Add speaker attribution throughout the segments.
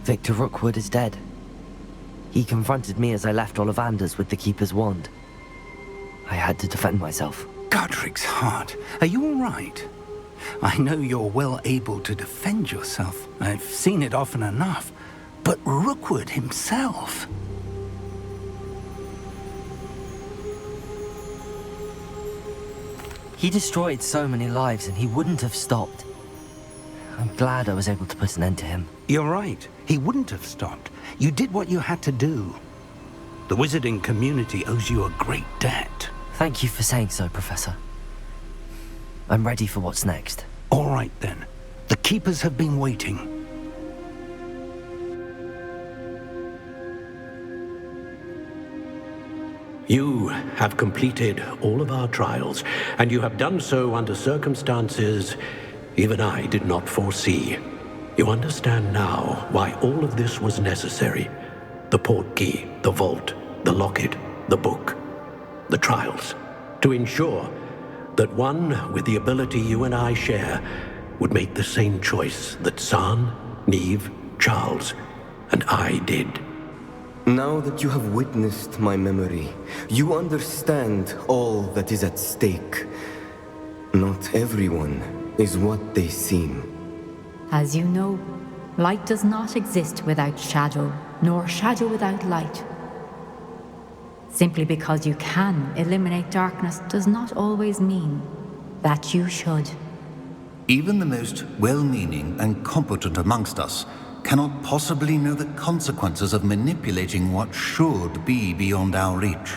Speaker 1: Victor Rookwood is dead. He confronted me as I left Ollivander's with the Keeper's wand. I had to defend myself.
Speaker 2: Godric's heart. Are you all right? I know you're well able to defend yourself. I've seen it often enough. But Rookwood himself...
Speaker 1: He destroyed so many lives and he wouldn't have stopped. I'm glad I was able to put an end to him.
Speaker 2: You're right. He wouldn't have stopped. You did what you had to do. The wizarding community owes you a great debt.
Speaker 1: Thank you for saying so, Professor. I'm ready for what's next.
Speaker 2: All right, then. The Keepers have been waiting.
Speaker 3: You have completed all of our trials, and you have done so under circumstances even I did not foresee. You understand now why all of this was necessary. The portkey, the vault, the locket, the book, the trials. To ensure that one with the ability you and I share would make the same choice that San, Neve, Charles, and I did.
Speaker 4: Now that you have witnessed my memory, you understand all that is at stake. Not everyone is what they seem.
Speaker 5: As you know, light does not exist without shadow, nor shadow without light. Simply because you can eliminate darkness does not always mean that you should.
Speaker 6: Even the most well-meaning and competent amongst us cannot possibly know the consequences of manipulating what should be beyond our reach.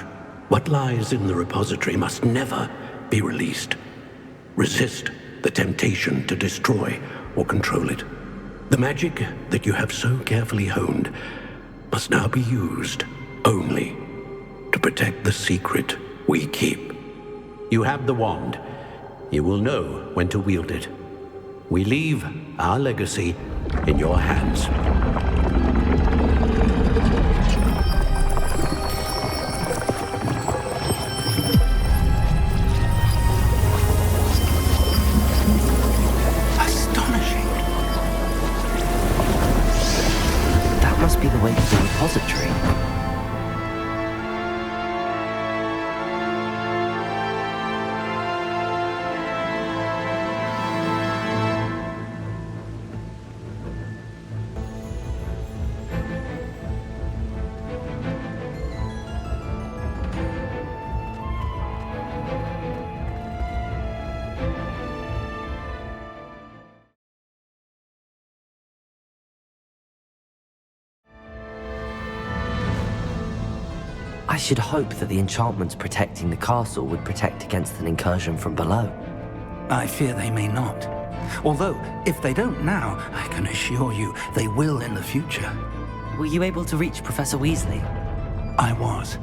Speaker 3: What lies in the repository must never be released. Resist the temptation to destroy or control it. The magic that you have so carefully honed must now be used only to protect the secret we keep. You have the wand. You will know when to wield it. We leave our legacy in your hands.
Speaker 2: Astonishing.
Speaker 1: That must be the way to the repository. I should hope that the enchantments protecting the castle would protect against an incursion from below.
Speaker 2: I fear they may not. Although, if they don't now, I can assure you they will in the future.
Speaker 1: Were you able to reach Professor Weasley?
Speaker 2: I was.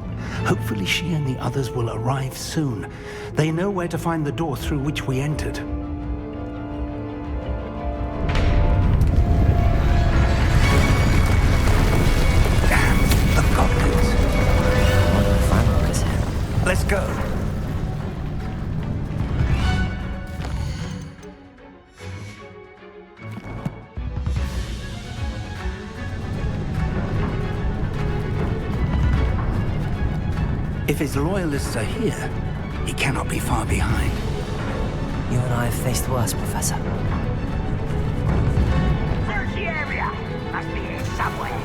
Speaker 2: Hopefully she and the others will arrive soon. They know where to find the door through which we entered. Damn, the goblins.
Speaker 1: One of the Ranrok is here.
Speaker 2: Let's go. If his loyalists are here, he cannot be far behind.
Speaker 1: You and I have faced worse, Professor.
Speaker 7: Search the area! Must be here somewhere.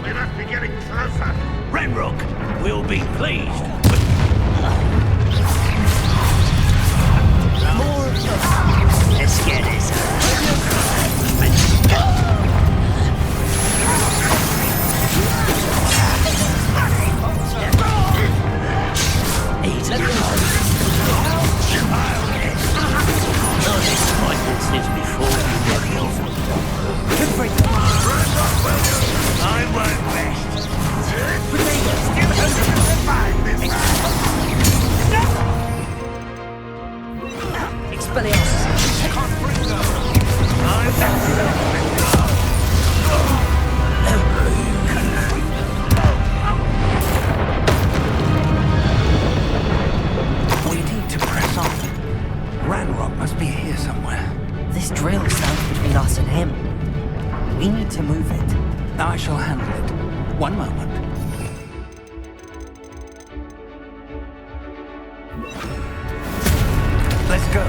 Speaker 8: We must be getting closer.
Speaker 9: Ranrok will be pleased.
Speaker 7: More of them. Let's get this.
Speaker 9: He's a coward. No disappointments before you get here. I won't rest.
Speaker 1: Expelliarmus!
Speaker 2: We need to press on. Ranrok must be here somewhere.
Speaker 1: This drill stands between us and him. We need to move it.
Speaker 2: I shall handle it. One moment. Let's go.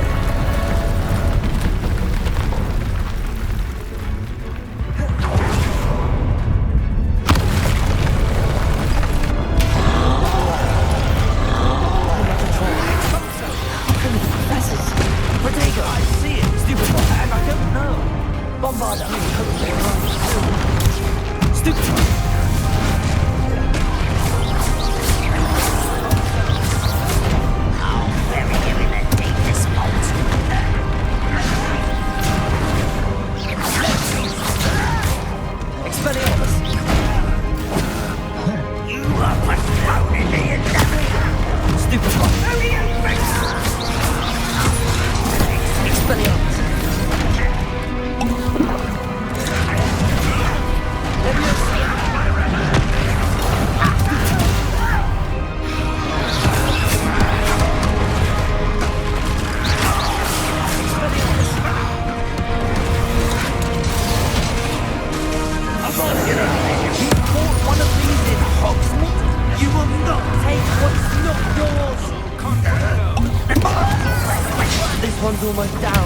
Speaker 1: Almost down.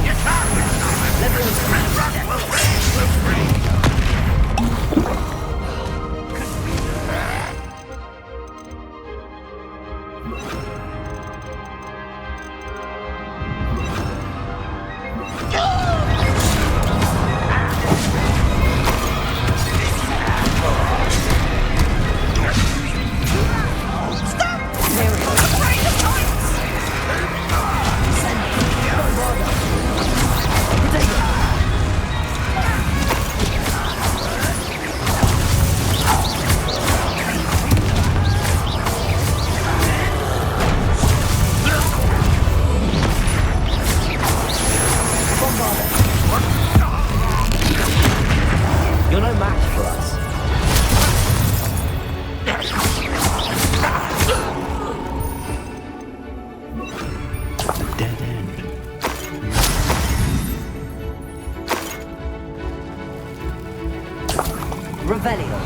Speaker 1: You're no match for us.
Speaker 2: Dead end.
Speaker 1: Revelio.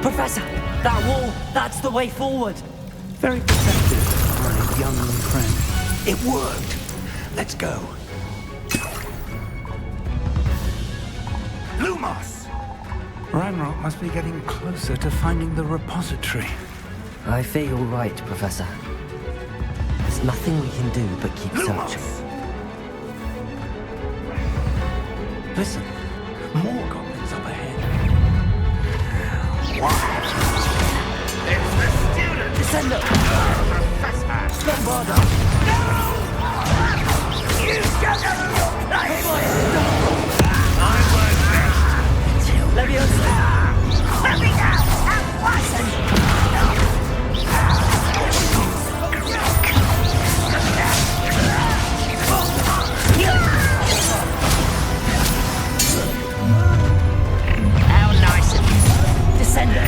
Speaker 1: Professor, that wall, that's the way forward.
Speaker 2: Very perceptive, my young friend. It worked. Let's go. Lumos! Ranrok must be getting closer to finding the repository.
Speaker 1: I fear you're right, Professor. There's nothing we can do but keep searching.
Speaker 2: Listen, more goblins up ahead.
Speaker 8: What? It's the student!
Speaker 1: Descendo!
Speaker 8: Professor!
Speaker 1: Don't bother!
Speaker 8: You shut up your place!
Speaker 1: Leviosa!
Speaker 8: Let me out! At once!
Speaker 7: How nice of you. Descendo.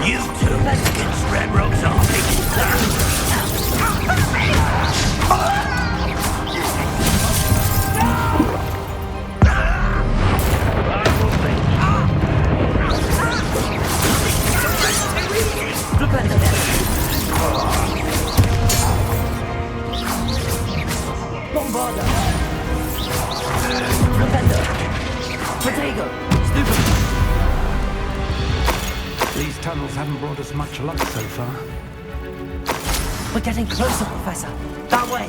Speaker 8: You two against Ranrok's army.
Speaker 1: Bombarda! Propendo! Protego! Stupid!
Speaker 2: These tunnels haven't brought us much luck so far.
Speaker 1: We're getting closer, Professor. That way!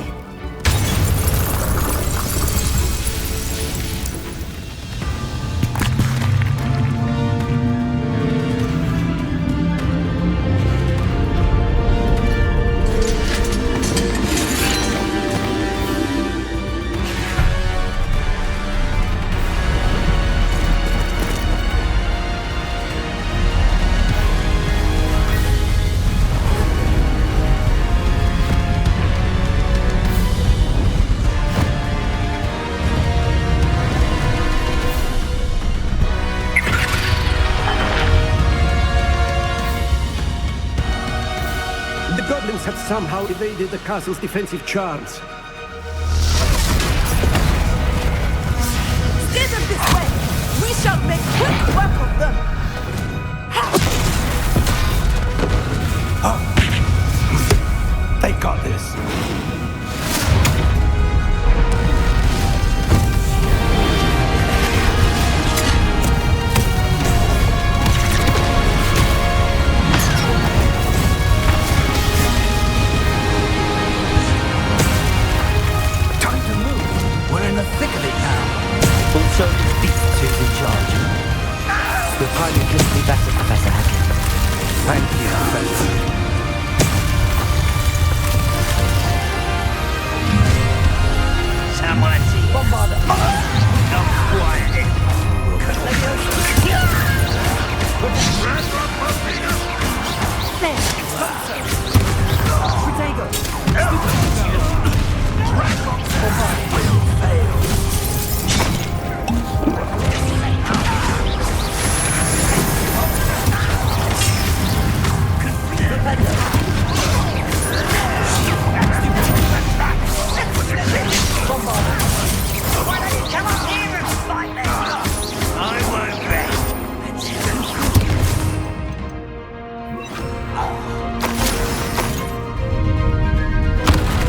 Speaker 10: rebels have somehow evaded the castle's defensive charms.
Speaker 11: Steer them this way! We shall make quick work of them!
Speaker 2: They got this.
Speaker 11: Time to move. We're in the thick of it now.
Speaker 1: Also, Beast who's in charge. Your timing couldn't be better, Professor Hackett.
Speaker 2: Thank you, Professor.
Speaker 7: Someone's here.
Speaker 11: Bombarder.
Speaker 7: Not quiet.
Speaker 8: Ranrok must be
Speaker 11: Protego.
Speaker 8: Why don't you come up here and fight me?
Speaker 7: I won't rest.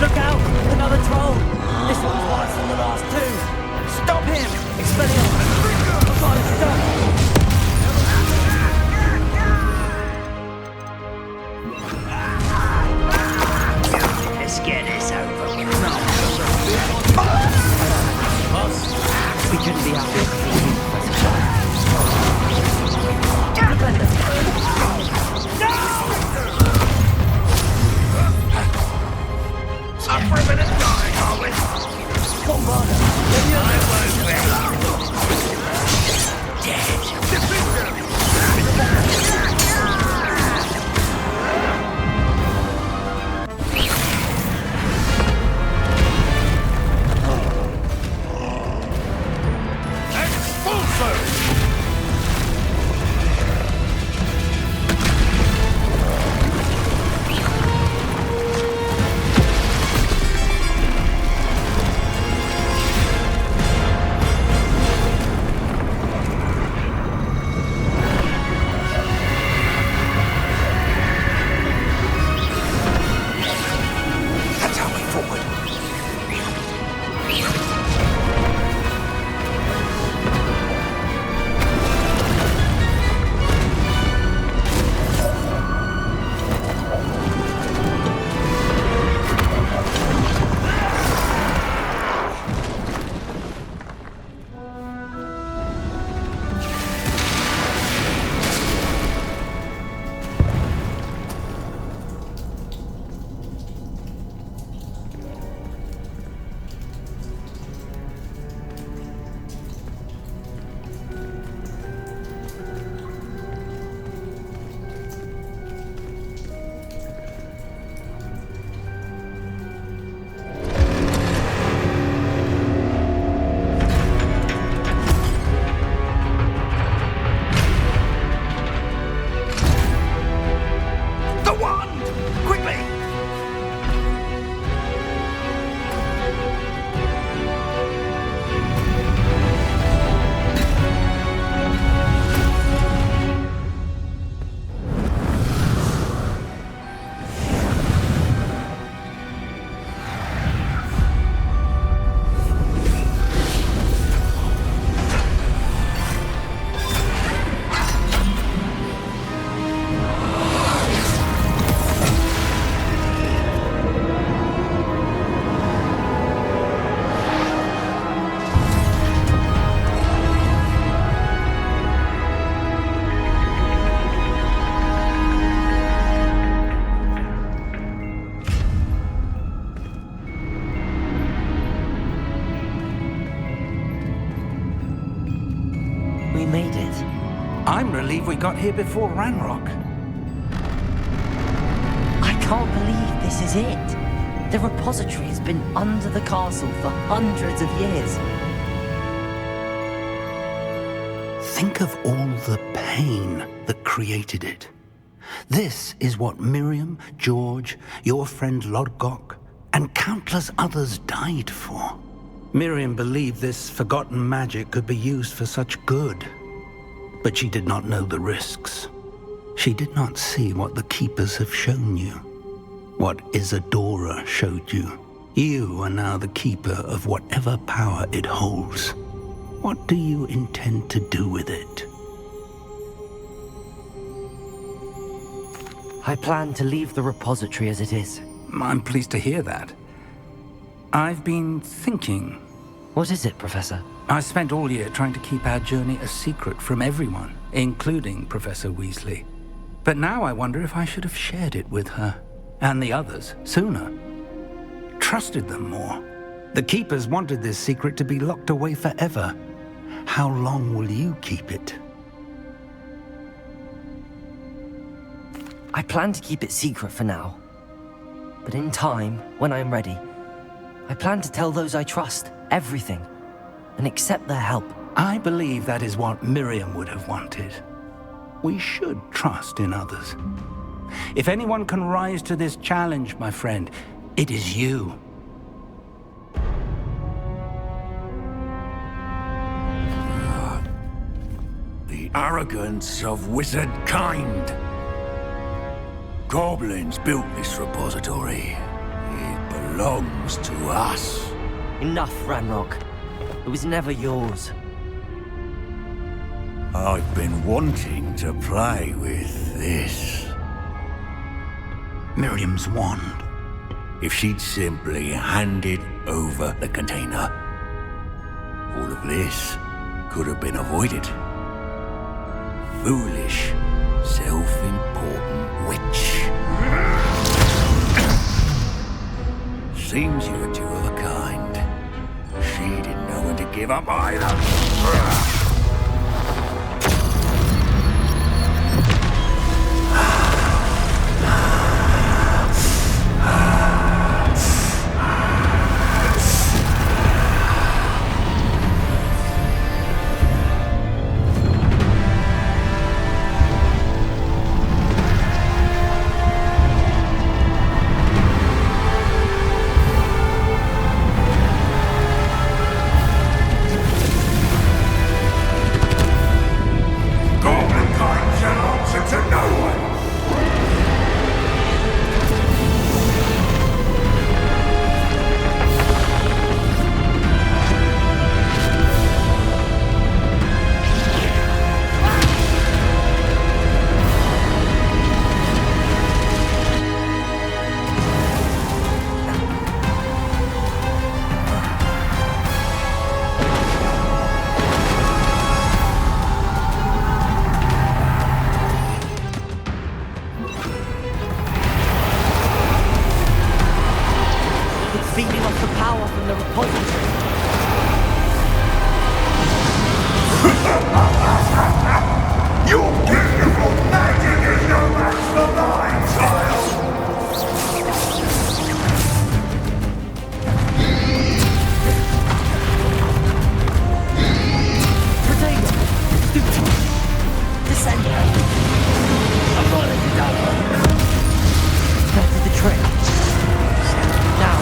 Speaker 11: Look out! Another troll! This one's worse than the last two! Stop him! Expelliarmus! Bombarder, stop!
Speaker 7: Let's get this over with.
Speaker 1: We couldn't be happier to see you, Professor.
Speaker 8: Up for a bit of dying, are we?
Speaker 11: Bombarder!
Speaker 7: I won't rest. Dead.
Speaker 2: That's our way forward. The wand! Quickly!
Speaker 1: We made it.
Speaker 2: I'm relieved we got here before Ranrok.
Speaker 12: I can't believe this is it. The repository has been under the castle for hundreds of years.
Speaker 2: Think of all the pain that created it. This is what Miriam, George, your friend Lodgok, and countless others died for. Miriam believed this forgotten magic could be used for such good, but she did not know the risks. She did not see what the Keepers have shown you, what Isadora showed you. You are now the Keeper of whatever power it holds. What do you intend to do with it?
Speaker 1: I plan to leave the repository as it is.
Speaker 2: I'm pleased to hear that. I've been thinking.
Speaker 1: What is it, Professor?
Speaker 2: I spent all year trying to keep our journey a secret from everyone, including Professor Weasley. But now I wonder if I should have shared it with her, and the others, sooner. Trusted them more. The Keepers wanted this secret to be locked away forever. How long will you keep it?
Speaker 1: I plan to keep it secret for now. But in time, when I am ready, I plan to tell those I trust everything and accept their help.
Speaker 2: I believe that is what Miriam would have wanted. We should trust in others. If anyone can rise to this challenge, my friend, it is you.
Speaker 13: The arrogance of wizard kind. Goblins built this repository. It belongs to us.
Speaker 1: Enough, Ranrok. It was never yours.
Speaker 13: I've been wanting to play with this.
Speaker 2: Miriam's wand.
Speaker 13: If she'd simply handed over the container, all of this could have been avoided. Foolish, self-important witch. Seems you're two of a kind. She didn't know when to give up either.
Speaker 1: Feeding off the power from the repository.
Speaker 14: Your beautiful magic is no match for mine, child!
Speaker 1: Potato! Descend! I'm gonna let you down. That did the trick. Now.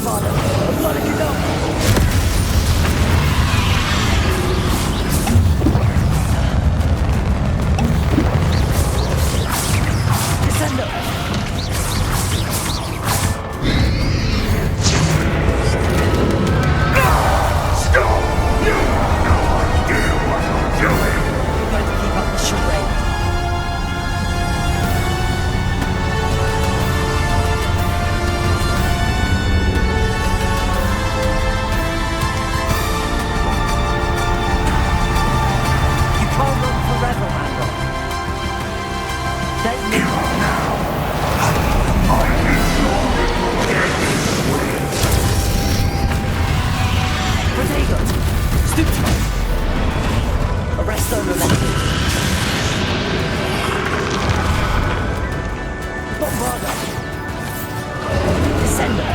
Speaker 11: Father. I've got to get up. Descender.
Speaker 14: Stop! You have no idea what you're doing!
Speaker 12: We're going to keep up the charade. You can't run forever, Ranrok. There's no...
Speaker 14: Give up now! I can sure get this win!
Speaker 12: Protego! Stoop to me! Arrest the momentum. Bombarda! Descender!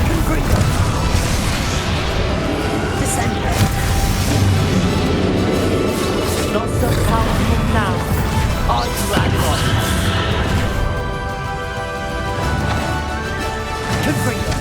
Speaker 12: Confringo! Descender! Not so powerful now. On to Ranrok. Confringo.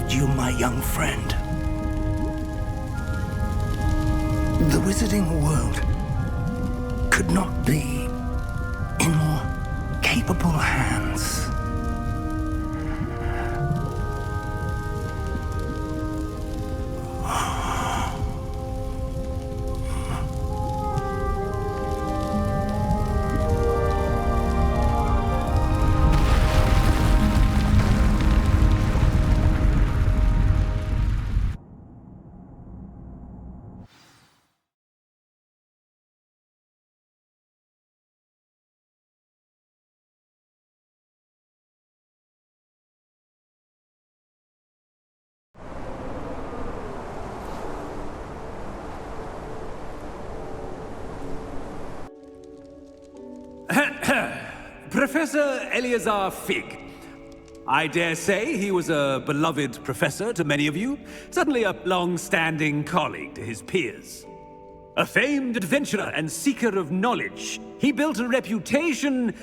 Speaker 2: trusted you, my young friend. The wizarding world could not be in more capable hands.
Speaker 15: Professor Eleazar Fig. I dare say he was a beloved professor to many of you, certainly a long-standing colleague to his peers. A famed adventurer and seeker of knowledge, he built a reputation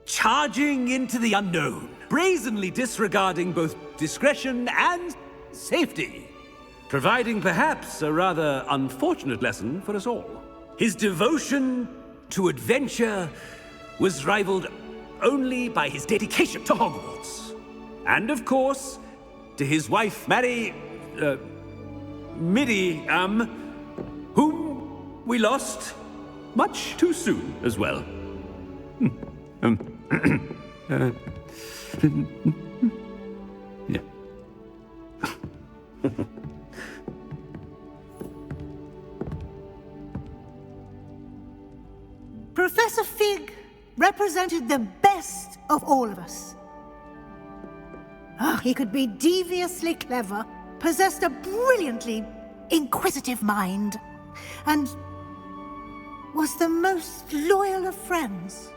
Speaker 15: charging into the unknown, brazenly disregarding both discretion and safety, providing perhaps a rather unfortunate lesson for us all. His devotion to adventure was rivaled only by his dedication to Hogwarts. And of course, to his wife, Midi, whom we lost much too soon as well. Yeah.
Speaker 16: Professor Fig represented the best of all of us. He could be deviously clever, possessed a brilliantly inquisitive mind, and was the most loyal of friends.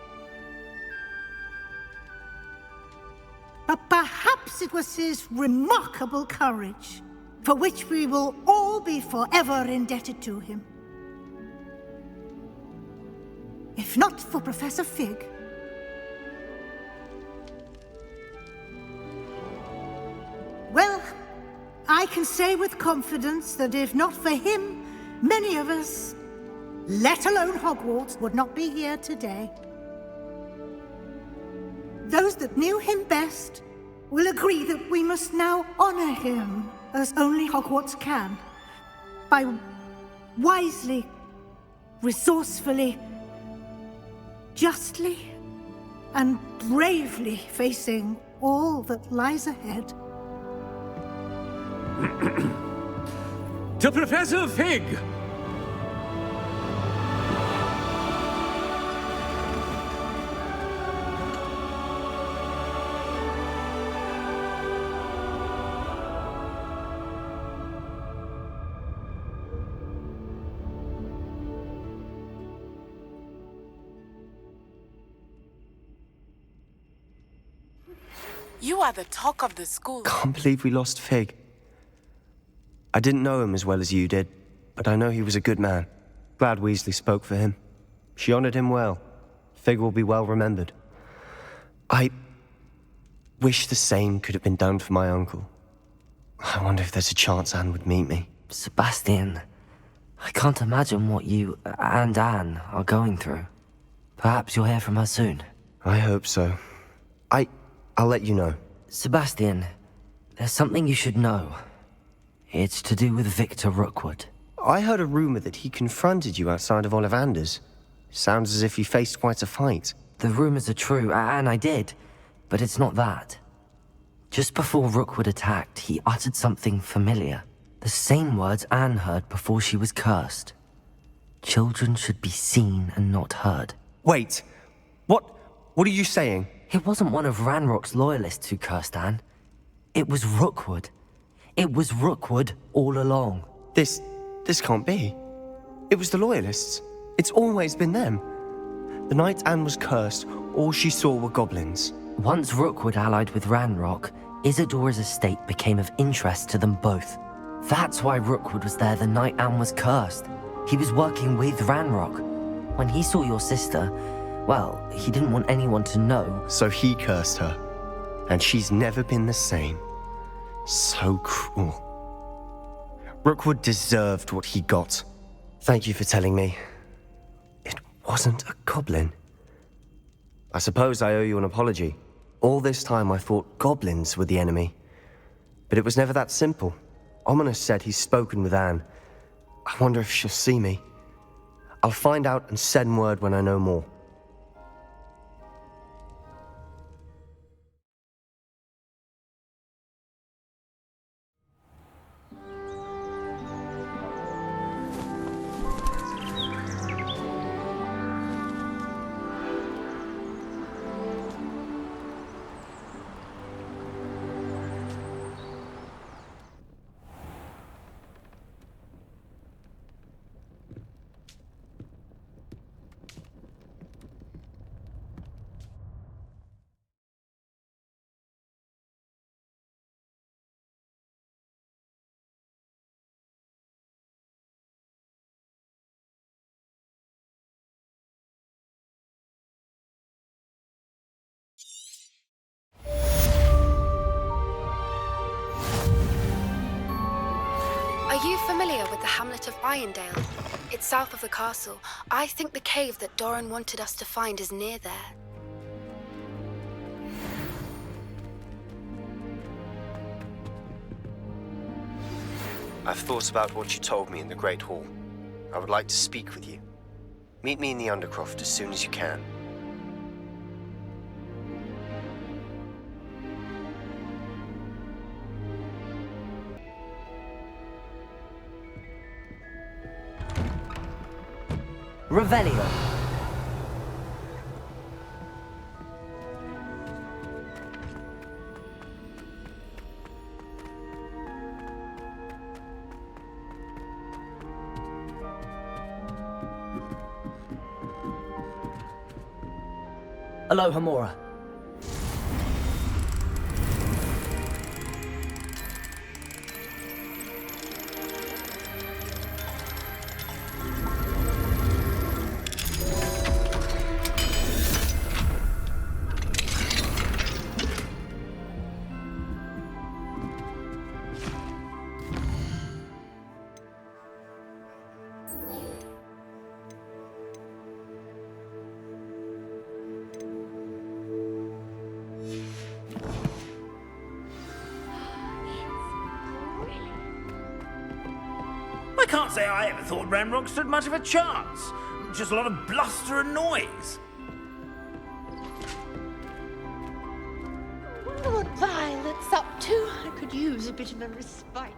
Speaker 16: But perhaps it was his remarkable courage, for which we will all be forever indebted to him. If not for Professor Fig, well, I can say with confidence that if not for him, many of us, let alone Hogwarts, would not be here today. Those that knew him best will agree that we must now honor him as only Hogwarts can, by wisely, resourcefully, justly and bravely facing all that lies ahead.
Speaker 15: To Professor Fig!
Speaker 17: You are the talk of the school.
Speaker 18: Can't believe we lost Fig. I didn't know him as well as you did, but I know he was a good man. Glad Weasley spoke for him. She honored him well. Fig will be well remembered. I wish the same could have been done for my uncle. I wonder if there's a chance Anne would meet me.
Speaker 1: Sebastian, I can't imagine what you and Anne are going through. Perhaps you'll hear from her soon.
Speaker 18: I hope so. I'll let you know.
Speaker 1: Sebastian, there's something you should know. It's to do with Victor Rookwood.
Speaker 18: I heard a rumor that he confronted you outside of Ollivander's. Sounds as if he faced quite a fight.
Speaker 1: The rumors are true, and I did, but it's not that. Just before Rookwood attacked, he uttered something familiar. The same words Anne heard before she was cursed. Children should be seen and not heard.
Speaker 18: Wait, what are you saying?
Speaker 1: It wasn't one of Ranrock's loyalists who cursed Anne. It was Rookwood. It was Rookwood all along.
Speaker 18: This can't be. It was the loyalists. It's always been them. The night Anne was cursed, all she saw were goblins.
Speaker 1: Once Rookwood allied with Ranrock, Isadora's estate became of interest to them both. That's why Rookwood was there the night Anne was cursed. He was working with Ranrock. When he saw your sister, well, he didn't want anyone to know.
Speaker 18: So he cursed her. and she's never been the same. So cruel. Rookwood deserved what he got. Thank you for telling me. It wasn't a goblin. I suppose I owe you an apology. All this time I thought goblins were the enemy. But it was never that simple. Ominous said he's spoken with Anne. I wonder if she'll see me. I'll find out and send word when I know more.
Speaker 19: Are you familiar with the hamlet of Irondale? It's south of the castle. I think the cave that Doran wanted us to find is near there.
Speaker 18: I've thought about what you told me in the Great Hall. I would like to speak with you. Meet me in the Undercroft as soon as you can.
Speaker 1: Revelio.
Speaker 11: Aloha Mora.
Speaker 9: I can't say I ever thought Ranrok stood much of a chance. Just a lot of bluster and noise.
Speaker 7: I wonder what Violet's up to. I could use a bit of a respite.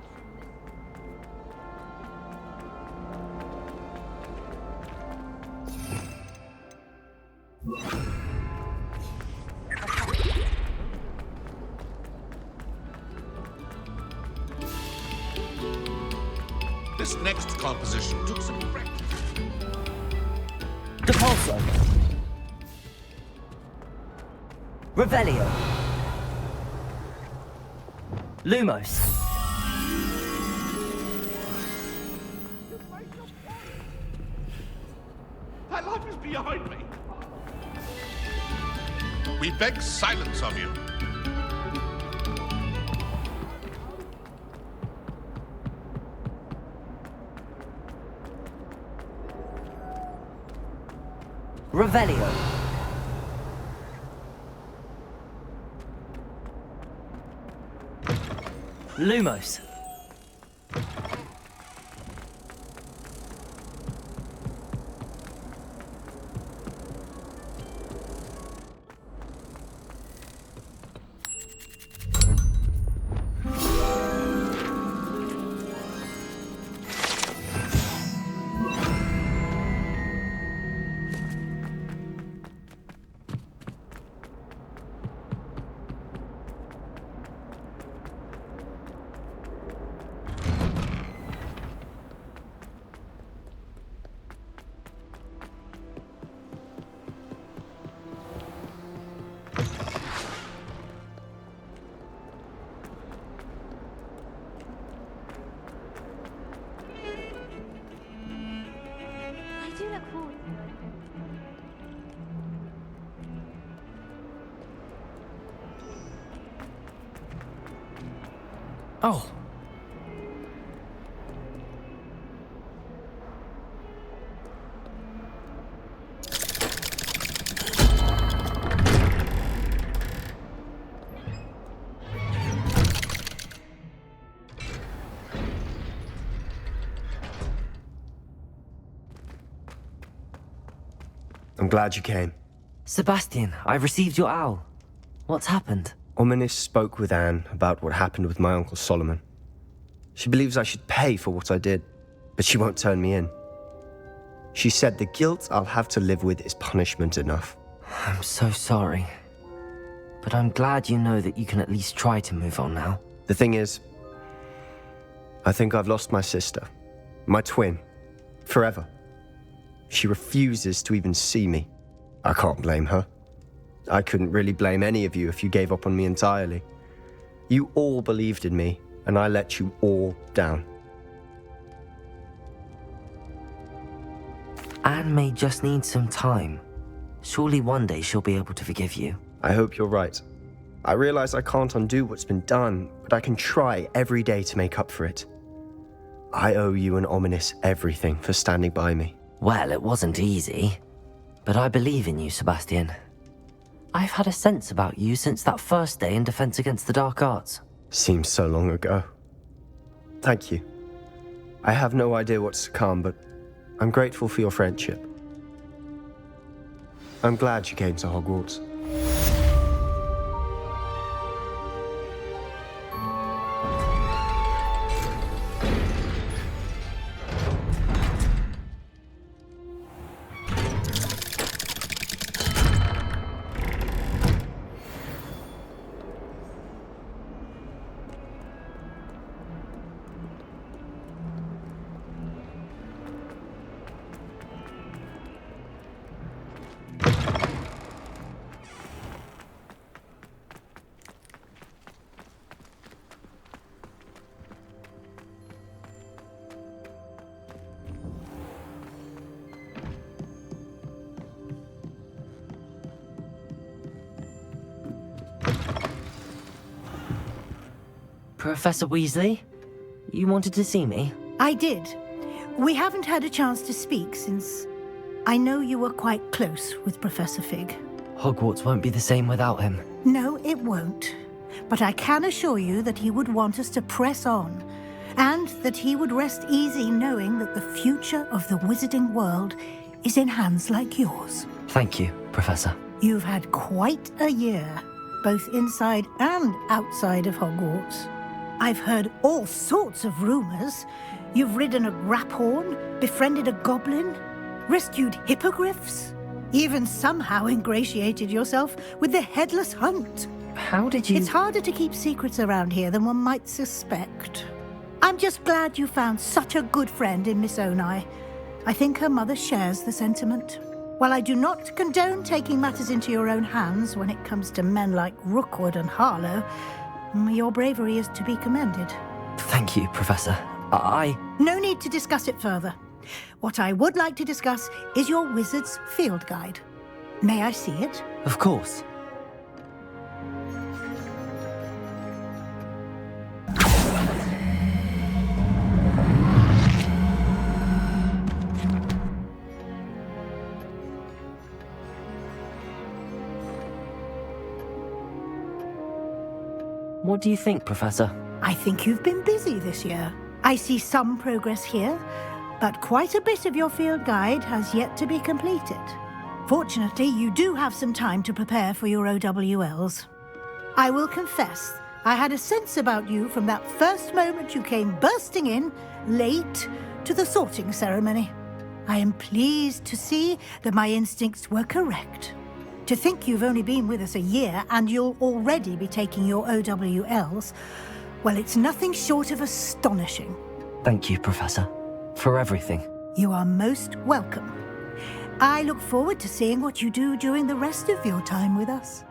Speaker 20: This next composition took some practice.
Speaker 11: Depulso.
Speaker 1: Revelio. Lumos.
Speaker 20: My life is behind me. We beg silence of you.
Speaker 1: Revelio. Lumos. Oh.
Speaker 18: I'm glad you came.
Speaker 1: Sebastian, I received your owl. What's happened?
Speaker 18: Ominis spoke with Anne about what happened with my Uncle Solomon. She believes I should pay for what I did, but she won't turn me in. She said the guilt I'll have to live with is punishment enough.
Speaker 1: I'm so sorry. But I'm glad you know that you can at least try to move on now.
Speaker 18: The thing is, I think I've lost my sister, my twin, forever. She refuses to even see me. I can't blame her. I couldn't really blame any of you if you gave up on me entirely. You all believed in me, and I let you all down.
Speaker 1: Anne may just need some time. Surely one day she'll be able to forgive you.
Speaker 18: I hope you're right. I realize I can't undo what's been done, but I can try every day to make up for it. I owe you and Ominis everything for standing by me.
Speaker 1: Well, it wasn't easy. But I believe in you, Sebastian. I've had a sense about you since that first day in Defense Against the Dark Arts.
Speaker 18: Seems so long ago. Thank you. I have no idea what's to come, but I'm grateful for your friendship. I'm glad you came to Hogwarts.
Speaker 1: Professor Weasley? You wanted to see me?
Speaker 16: I did. We haven't had a chance to speak since I know you were quite close with Professor Fig.
Speaker 1: Hogwarts won't be the same without him.
Speaker 16: No, it won't. But I can assure you that he would want us to press on, and that he would rest easy knowing that the future of the wizarding world is in hands like yours.
Speaker 1: Thank you, Professor.
Speaker 16: You've had quite a year, both inside and outside of Hogwarts. I've heard all sorts of rumors. You've ridden a graphorn, befriended a goblin, rescued hippogriffs, even somehow ingratiated yourself with the Headless Hunt.
Speaker 1: How did you...
Speaker 16: It's harder to keep secrets around here than one might suspect. I'm just glad you found such a good friend in Miss Onai. I think her mother shares the sentiment. While I do not condone taking matters into your own hands when it comes to men like Rookwood and Harlow, your bravery is to be commended.
Speaker 1: Thank you, Professor.
Speaker 16: No need to discuss it further. What I would like to discuss is your wizard's field guide. May I see it?
Speaker 1: Of course. What do you think, Professor?
Speaker 16: I think you've been busy this year. I see some progress here, but quite a bit of your field guide has yet to be completed. Fortunately, you do have some time to prepare for your OWLs. I will confess, I had a sense about you from that first moment you came bursting in, late, to the sorting ceremony. I am pleased to see that my instincts were correct. To think you've only been with us a year and you'll already be taking your OWLs, well, it's nothing short of astonishing.
Speaker 1: Thank you, Professor, for everything.
Speaker 16: You are most welcome. I look forward to seeing what you do during the rest of your time with us.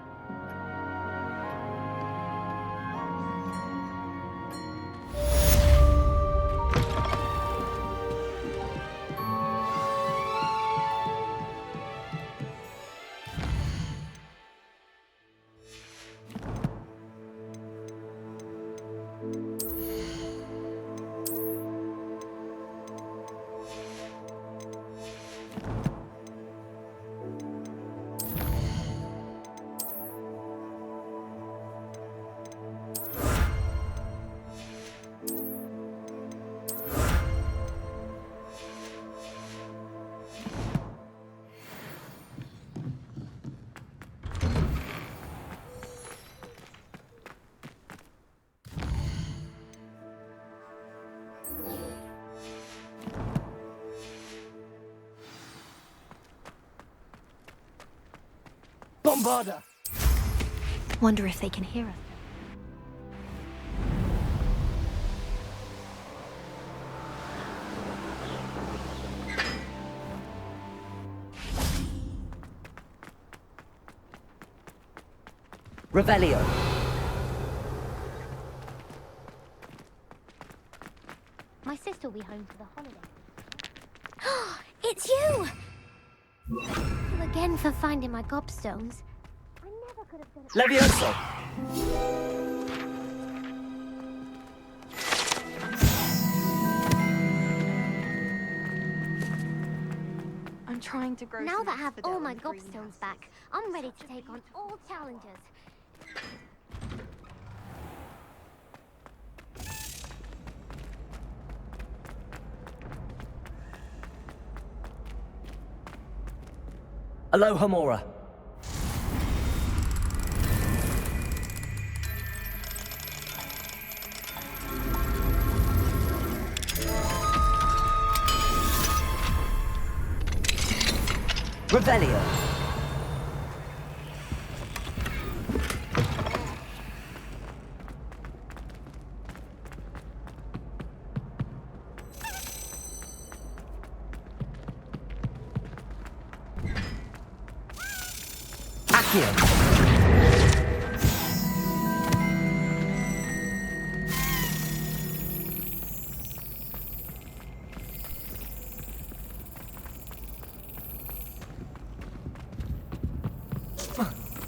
Speaker 11: Bombarda!
Speaker 21: Wonder if they can hear us.
Speaker 11: Revelio.
Speaker 21: My sister will be home for the holiday. It's you! Thank you again for finding my gobstones. I never could have done it.
Speaker 11: Levioso!
Speaker 21: I'm trying to grow. Now that I have all my gobstones back, I'm ready to take on all challenges.
Speaker 11: Aloha Mora. Revelio. Accio.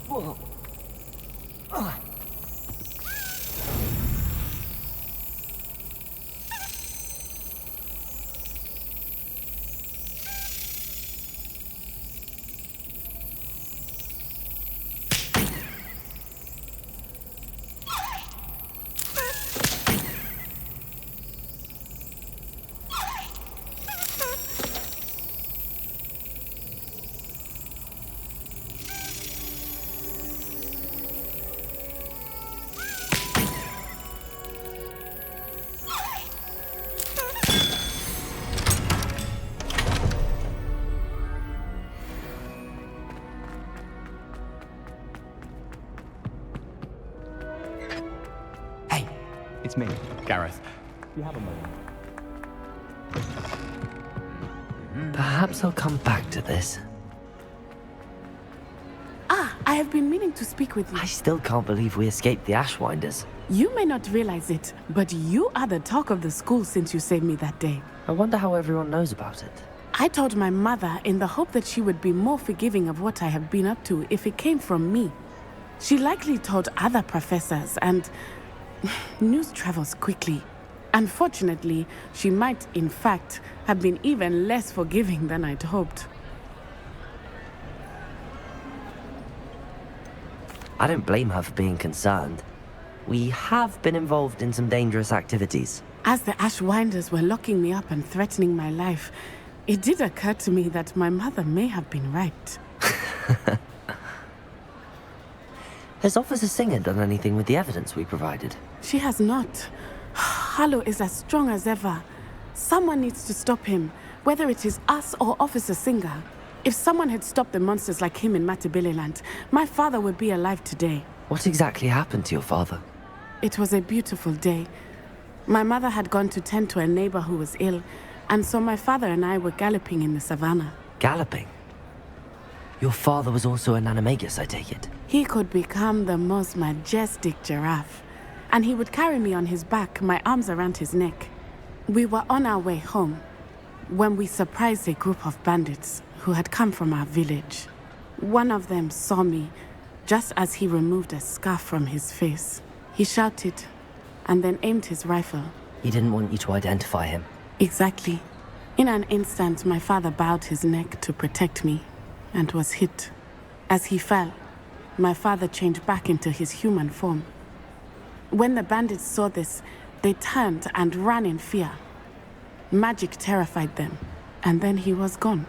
Speaker 11: Whoa.
Speaker 22: It's me, Gareth. You have a moment.
Speaker 1: Perhaps I'll come back to this.
Speaker 23: Ah, I have been meaning to speak with you.
Speaker 1: I still can't believe we escaped the Ashwinders.
Speaker 23: You may not realize it, but you are the talk of the school since you saved me that day.
Speaker 1: I wonder how everyone knows about it.
Speaker 23: I told my mother in the hope that she would be more forgiving of what I have been up to if it came from me. She likely told other professors, and news travels quickly. Unfortunately, she might, in fact, have been even less forgiving than I'd hoped.
Speaker 1: I don't blame her for being concerned. We have been involved in some dangerous activities.
Speaker 23: As the Ashwinders were locking me up and threatening my life, it did occur to me that my mother may have been right.
Speaker 1: Has Officer Singer done anything with the evidence we provided?
Speaker 23: She has not. Harlow is as strong as ever. Someone needs to stop him, whether it is us or Officer Singer. If someone had stopped the monsters like him in Matabeleland, my father would be alive today.
Speaker 1: What exactly happened to your father?
Speaker 23: It was a beautiful day. My mother had gone to tend to a neighbor who was ill, and so my father and I were galloping in the savannah.
Speaker 1: Galloping? Your father was also an animagus, I take it?
Speaker 23: He could become the most majestic giraffe, and he would carry me on his back, my arms around his neck. We were on our way home when we surprised a group of bandits who had come from our village. One of them saw me just as he removed a scarf from his face. He shouted and then aimed his rifle.
Speaker 1: He didn't want you to identify him.
Speaker 23: Exactly. In an instant, my father bowed his neck to protect me and was hit. As he fell, my father changed back into his human form. When the bandits saw this, they turned and ran in fear. Magic terrified them, and then he was gone.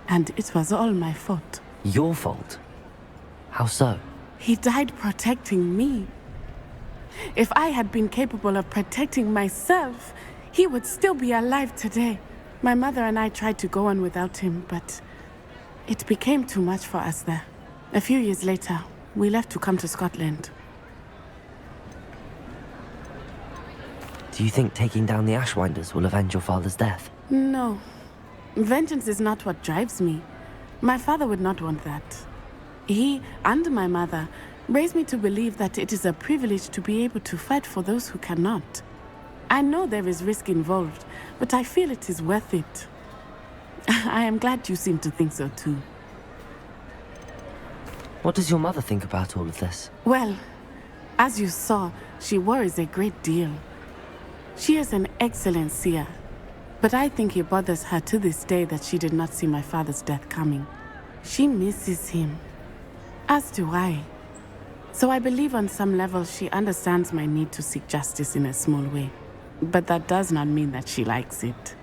Speaker 23: And it was all my fault.
Speaker 1: Your fault? How so?
Speaker 23: He died protecting me. If I had been capable of protecting myself, he would still be alive today. My mother and I tried to go on without him, but it became too much for us there. A few years later, we left to come to Scotland.
Speaker 1: Do you think taking down the Ashwinders will avenge your father's death?
Speaker 23: No. Vengeance is not what drives me. My father would not want that. He and my mother raised me to believe that it is a privilege to be able to fight for those who cannot. I know there is risk involved, but I feel it is worth it. I am glad you seem to think so too.
Speaker 1: What does your mother think about all of this?
Speaker 23: Well, as you saw, she worries a great deal. She is an excellent seer, but I think it bothers her to this day that she did not see my father's death coming. She misses him, as do I. So I believe on some level she understands my need to seek justice in a small way. But that does not mean that she likes it.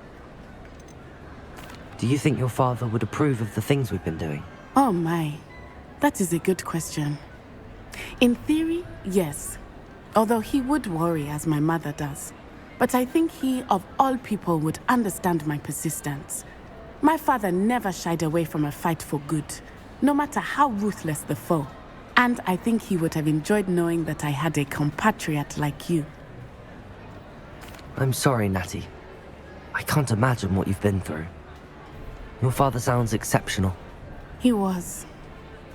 Speaker 1: Do you think your father would approve of the things we've been doing?
Speaker 23: Oh my, that is a good question. In theory, yes. Although he would worry as my mother does. But I think he, of all people, would understand my persistence. My father never shied away from a fight for good, no matter how ruthless the foe. And I think he would have enjoyed knowing that I had a compatriot like you.
Speaker 1: I'm sorry, Natty. I can't imagine what you've been through. Your father sounds exceptional.
Speaker 23: He was.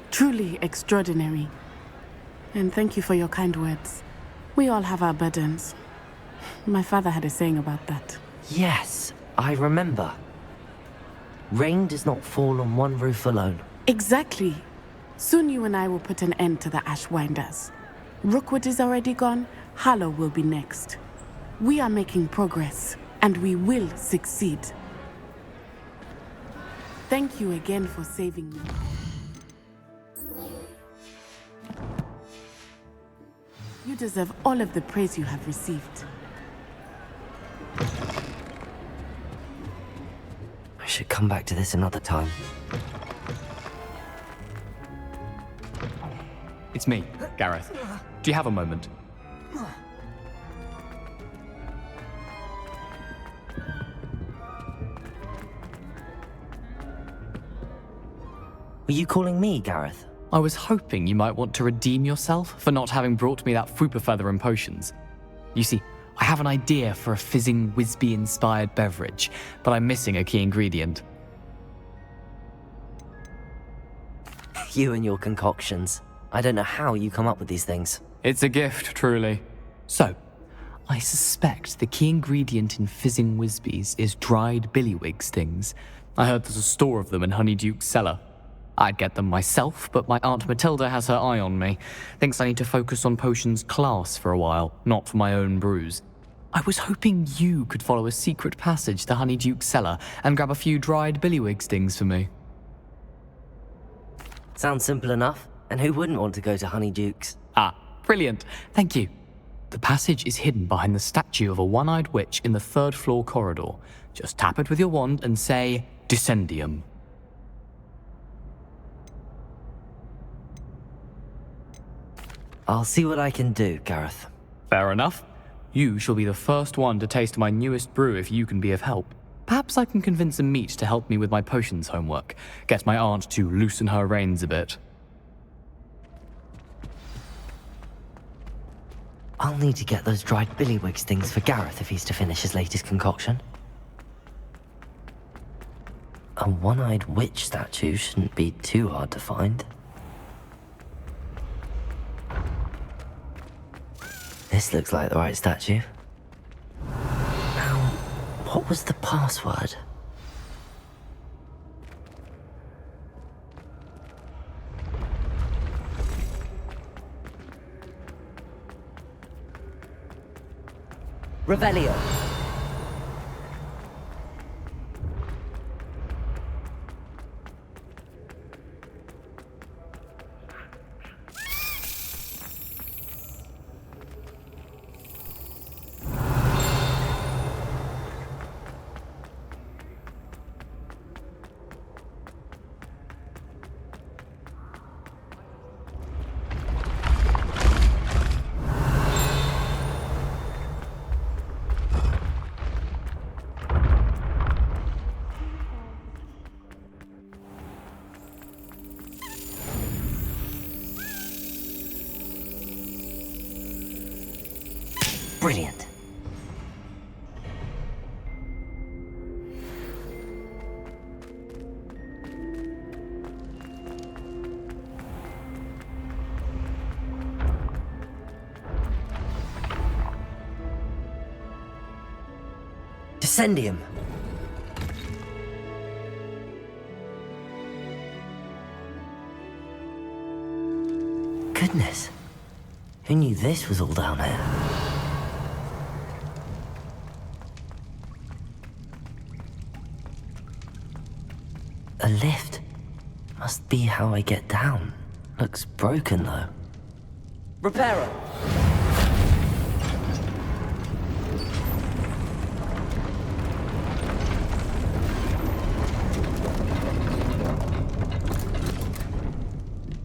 Speaker 23: Truly extraordinary. And thank you for your kind words. We all have our burdens. My father had a saying about that.
Speaker 1: Yes, I remember. Rain does not fall on one roof alone.
Speaker 23: Exactly. Soon you and I will put an end to the Ashwinders. Rookwood is already gone. Harlow will be next. We are making progress, and we will succeed. Thank you again for saving me. You deserve all of the praise you have received.
Speaker 1: I should come back to this another time.
Speaker 22: It's me, Gareth. Do you have a moment?
Speaker 1: Were you calling me, Gareth?
Speaker 22: I was hoping you might want to redeem yourself for not having brought me that Fupa feather and potions. You see, I have an idea for a fizzing Wisby-inspired beverage, but I'm missing a key ingredient.
Speaker 1: You and your concoctions. I don't know how you come up with these things.
Speaker 22: It's a gift, truly. So, I suspect the key ingredient in fizzing Wisbies is dried billywig stings. I heard there's a store of them in Honeyduke's cellar. I'd get them myself, but my Aunt Matilda has her eye on me. Thinks I need to focus on potions class for a while, not for my own brews. I was hoping you could follow a secret passage to Honeyduke's cellar and grab a few dried billywig stings for me.
Speaker 1: Sounds simple enough. And who wouldn't want to go to Honeyduke's?
Speaker 22: Ah, brilliant. Thank you. The passage is hidden behind the statue of a one-eyed witch in the third-floor corridor. Just tap it with your wand and say, Descendium.
Speaker 1: I'll see what I can do, Gareth.
Speaker 22: Fair enough. You shall be the first one to taste my newest brew if you can be of help. Perhaps I can convince a meat to help me with my potions homework. Get my aunt to loosen her reins a bit.
Speaker 1: I'll need to get those dried billywig stings for Gareth if he's to finish his latest concoction. A one-eyed witch statue shouldn't be too hard to find. This looks like the right statue. Now, what was the password? Revelio. Brilliant. Descendium. Goodness. Who knew this was all down here? A lift. Must be how I get down. Looks broken though.
Speaker 11: Repairer!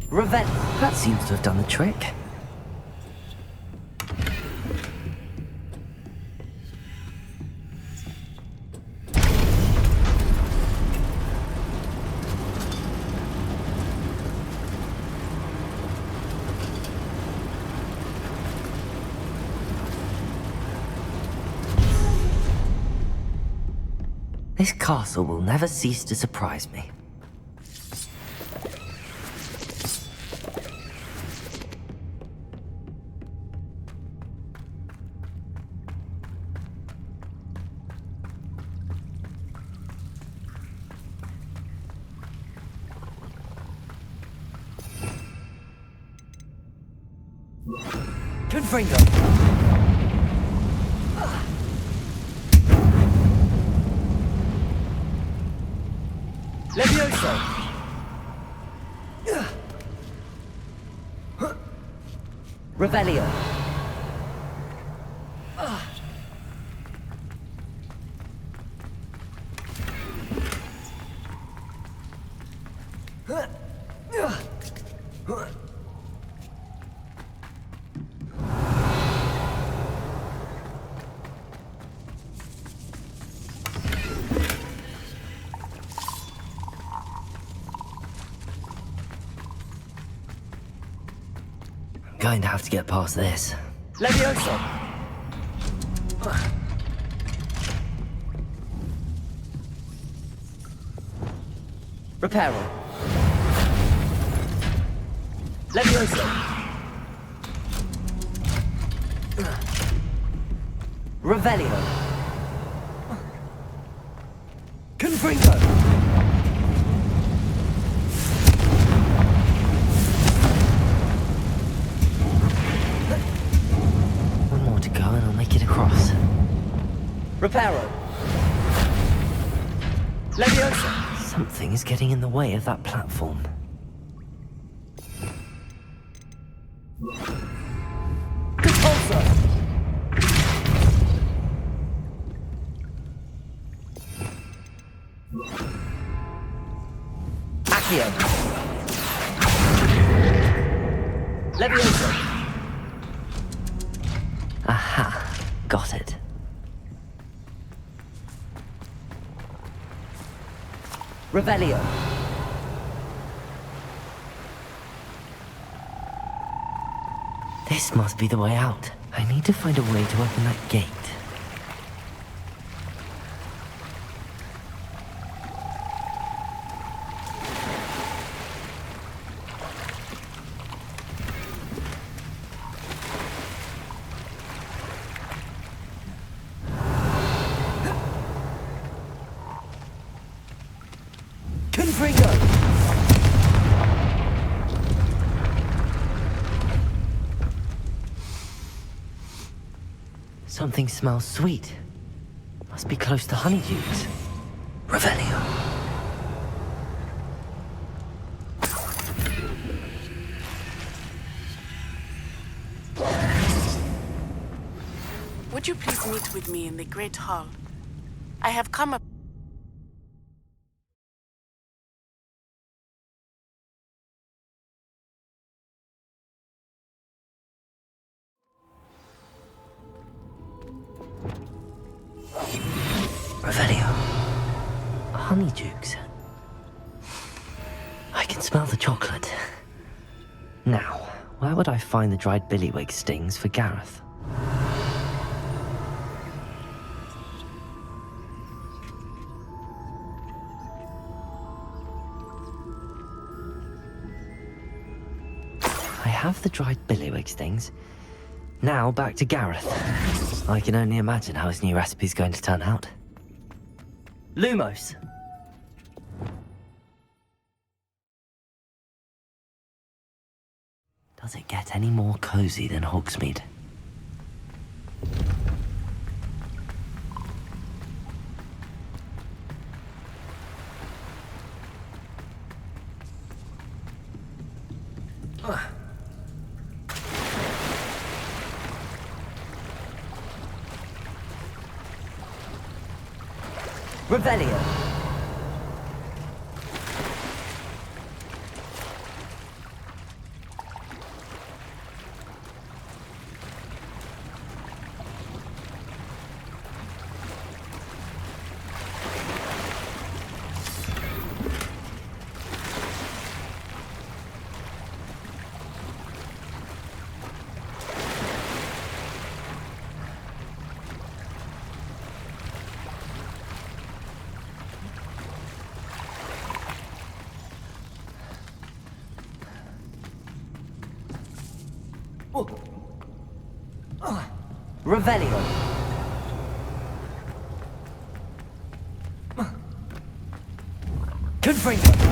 Speaker 1: Revenge. That seems to have done the trick. This castle will never cease to surprise me. Confringo! Levioso! Revelio! Going to have to get past this.
Speaker 11: Levioso! Reparo. Levioso! Revelio! Confringo! Reparo. Leviosa.
Speaker 1: Something is getting in the way of that platform.
Speaker 11: Repulsor. Accio. Leviosa.
Speaker 1: Aha. Got it.
Speaker 11: Revelio.
Speaker 1: This must be the way out. I need to find a way to open that gate. Something smells sweet. Must be close to Honeydukes. Revelio.
Speaker 23: Would you please meet with me in the Great Hall? I have come up.
Speaker 1: Revelio. Honeydukes. I can smell the chocolate. Now, where would I find the dried billywig stings for Gareth? have the dried billywigs things. Now back to Gareth. I can only imagine how his new recipe's going to turn out. Lumos. Does it get any more cozy than Hogsmeade? Revelio. Revelio. Confringo.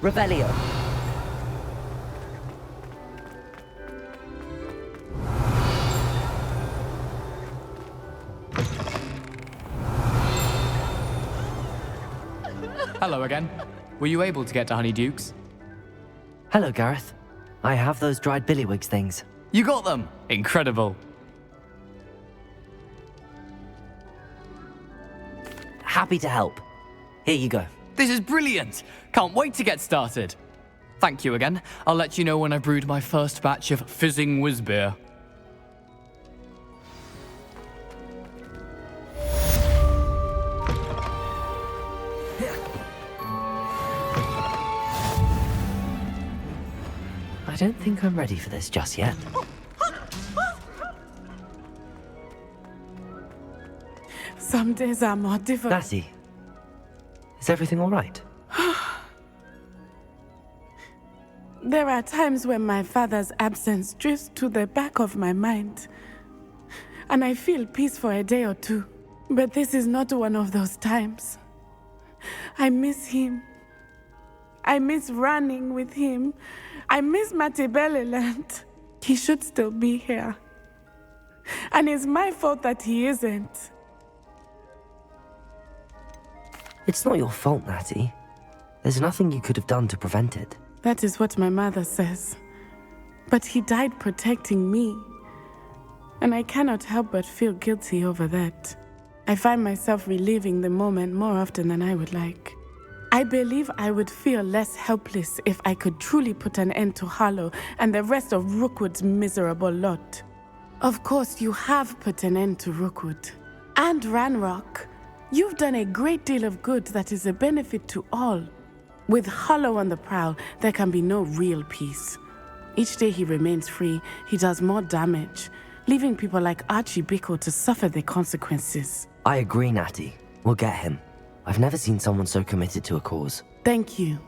Speaker 1: Revelio.
Speaker 22: Hello again. Were you able to get to Honeydukes?
Speaker 1: Hello, Gareth. I have those dried billywigs things.
Speaker 22: You got them! Incredible.
Speaker 1: Happy to help. Here you go.
Speaker 22: This is brilliant! Can't wait to get started. Thank you again. I'll let you know when I've brewed my first batch of fizzing whizbeer.
Speaker 1: I don't think I'm ready for this just yet.
Speaker 23: Some days are more difficult.
Speaker 1: Natty, is everything all right?
Speaker 23: There are times when my father's absence drifts to the back of my mind, and I feel peace for a day or two. But this is not one of those times. I miss him. I miss running with him. I miss Matibeleland. He should still be here. And it's my fault that he isn't.
Speaker 1: It's not your fault, Natty. There's nothing you could have done to prevent it.
Speaker 23: That is what my mother says. But he died protecting me. And I cannot help but feel guilty over that. I find myself reliving the moment more often than I would like. I believe I would feel less helpless if I could truly put an end to Harlow and the rest of Rookwood's miserable lot. Of course, you have put an end to Rookwood. And Ranrok. You've done a great deal of good that is a benefit to all. With Harlow on the prowl, there can be no real peace. Each day he remains free, he does more damage, leaving people like Archie Bickle to suffer the consequences.
Speaker 1: I agree, Natty. We'll get him. I've never seen someone so committed to a cause.
Speaker 23: Thank you.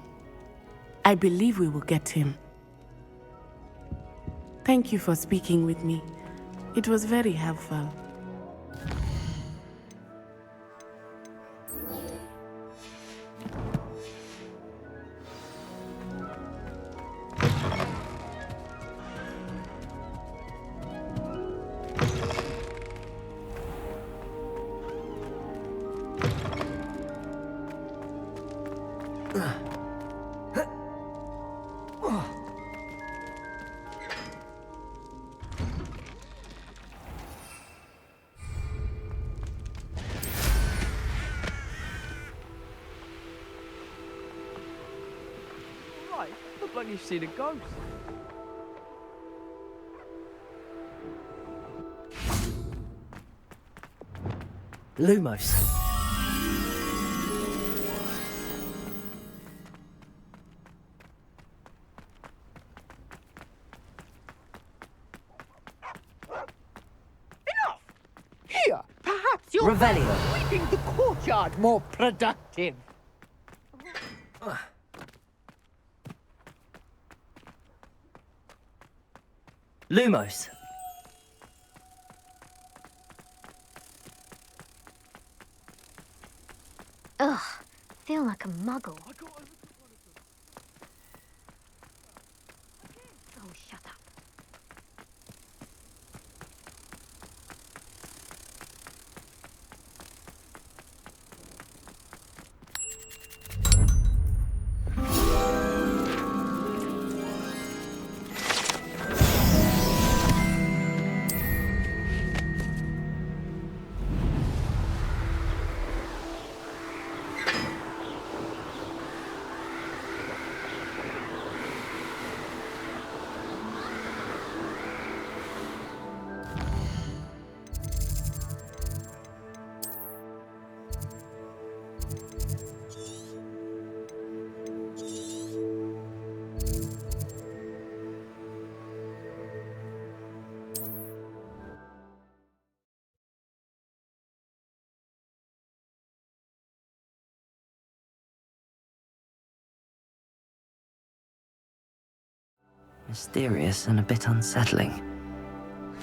Speaker 23: I believe we will get him. Thank you for speaking with me. It was very helpful.
Speaker 11: like you've seen a ghost.
Speaker 12: Lumos.
Speaker 7: Here, perhaps you're
Speaker 12: Revelio.
Speaker 7: keeping the courtyard more productive.
Speaker 12: Lumos.
Speaker 21: Ugh, feel like a muggle. Oh, shut up.
Speaker 1: Mysterious and a bit unsettling.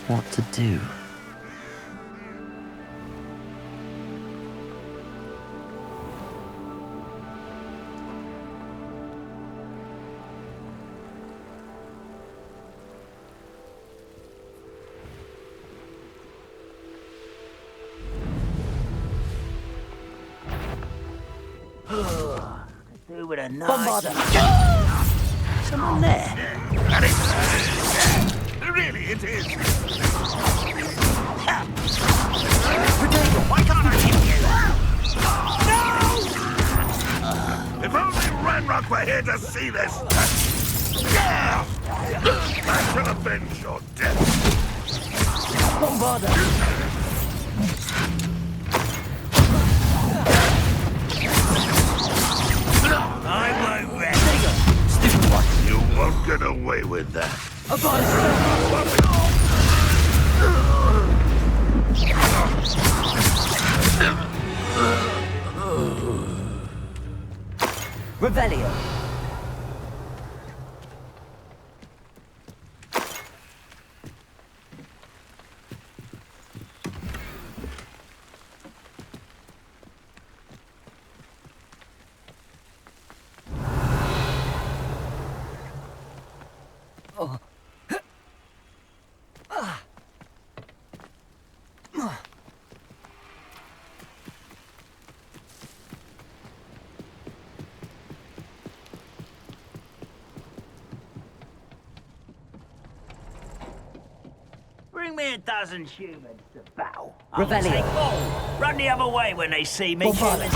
Speaker 1: What to do?
Speaker 8: Do with a nice...
Speaker 12: Bombarda.
Speaker 8: Someone there.
Speaker 14: Really, it is.
Speaker 8: Why can't I hit you?
Speaker 14: No! If only Ranrok were here to see this. I shall avenge your death.
Speaker 12: Bombarda.
Speaker 8: I won't rest.
Speaker 12: Stupid one.
Speaker 14: You won't get away with that.
Speaker 12: Revelio.
Speaker 8: Bring me a dozen humans to battle.
Speaker 12: Revelio.
Speaker 8: Take all. Run the other way when they see me.
Speaker 12: Bombarda.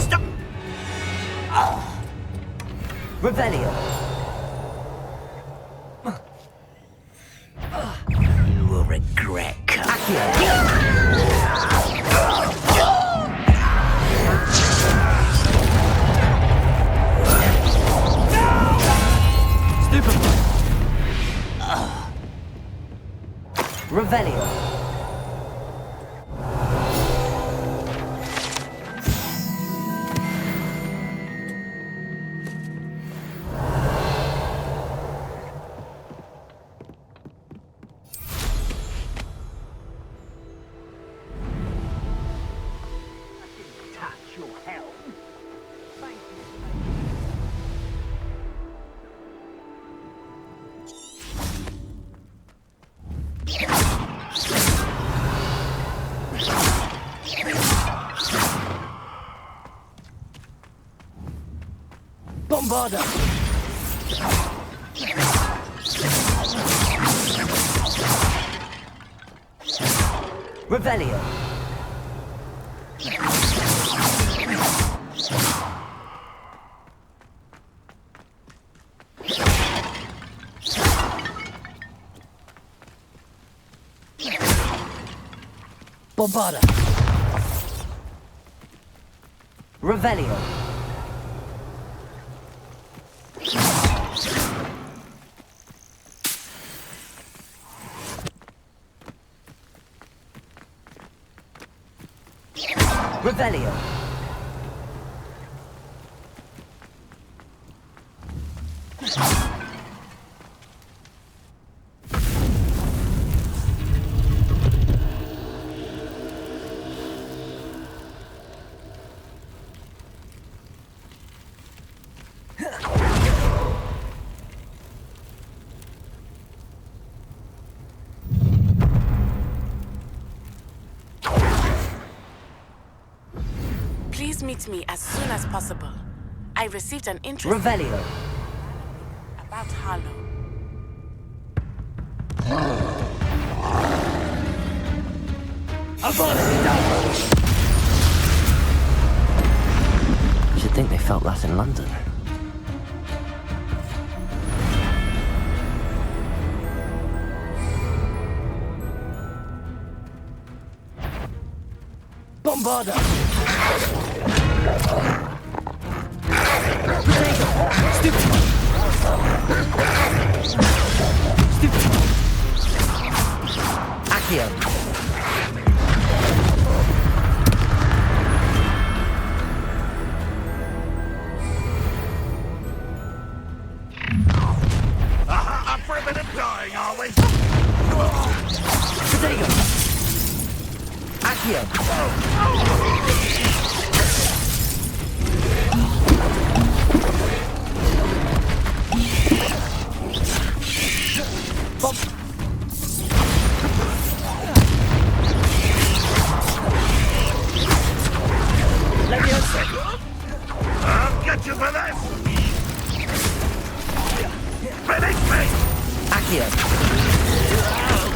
Speaker 8: Stop.
Speaker 12: Revelio.
Speaker 8: You will regret coming.
Speaker 12: Revelio.
Speaker 8: Touch your helm. Thank
Speaker 12: Bombarda. Revelio. Bombarda. Revelio. Revelio.
Speaker 17: Please meet me as soon as possible. I received an interest
Speaker 12: Revelio.
Speaker 17: about Harlow.
Speaker 1: You'd think they felt that in London.
Speaker 12: Bombarda. Accio.
Speaker 14: Up for a bit of dying, are we?
Speaker 12: Protego. Accio.
Speaker 14: I'll get you for this! Finish me!
Speaker 12: Accio.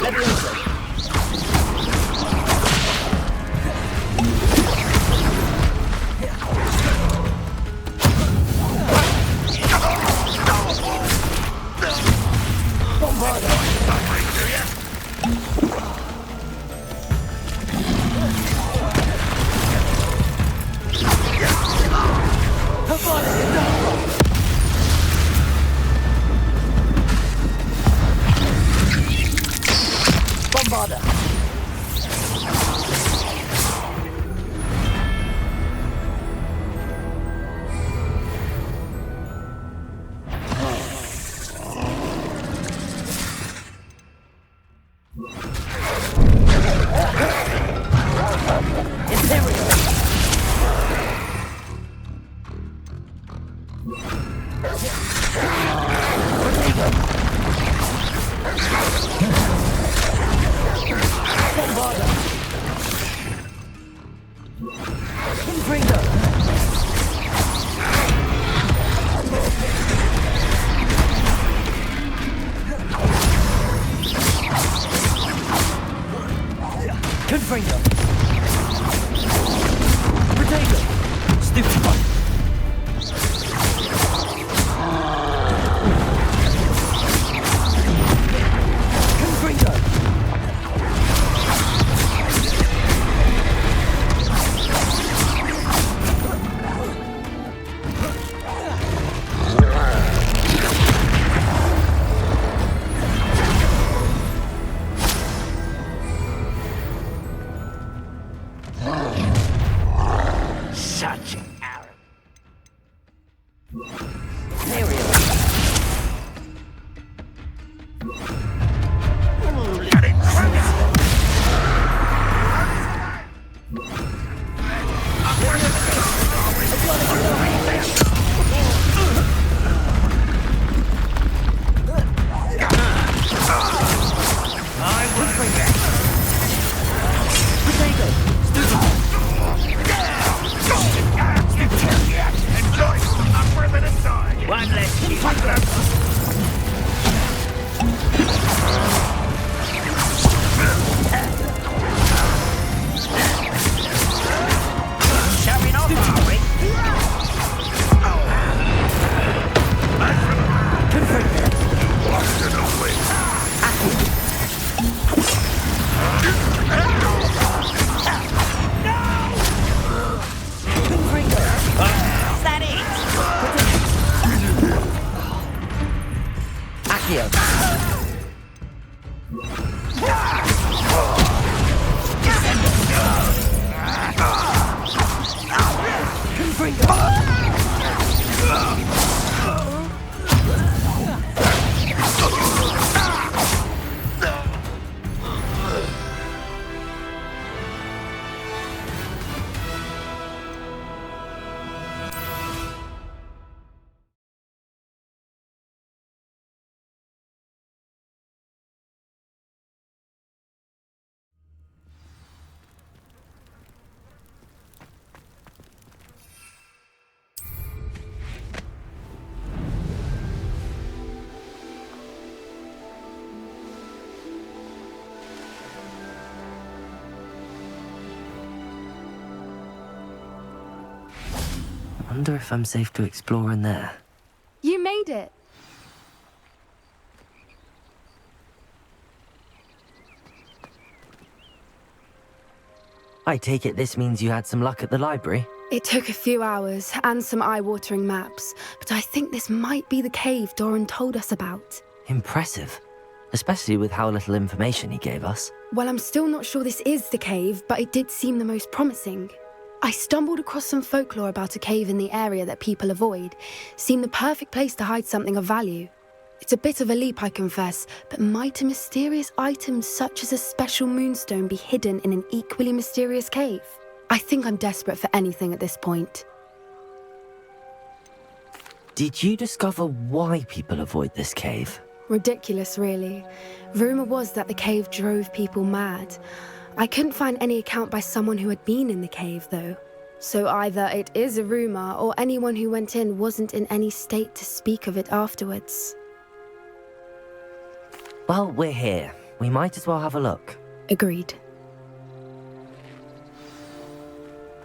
Speaker 12: Levioso. Bombarda.
Speaker 1: Accio! I wonder if I'm safe to explore in there.
Speaker 19: You made it.
Speaker 1: I take it this means you had some luck at the library?
Speaker 19: It took a few hours and some eye-watering maps, but I think this might be the cave Doran told us about.
Speaker 1: Impressive. Especially with how little information he gave us.
Speaker 19: Well, I'm still not sure this is the cave, but it did seem the most promising. I stumbled across some folklore about a cave in the area that people avoid. Seemed the perfect place to hide something of value. It's a bit of a leap, I confess, but might a mysterious item such as a special moonstone be hidden in an equally mysterious cave? I think I'm desperate for anything at this point.
Speaker 1: Did you discover why people avoid this cave?
Speaker 19: Ridiculous, really. Rumor was that the cave drove people mad. I couldn't find any account by someone who had been in the cave, though. So either it is a rumor, or anyone who went in wasn't in any state to speak of it afterwards.
Speaker 1: Well, we're here. We might as well have a look.
Speaker 19: Agreed.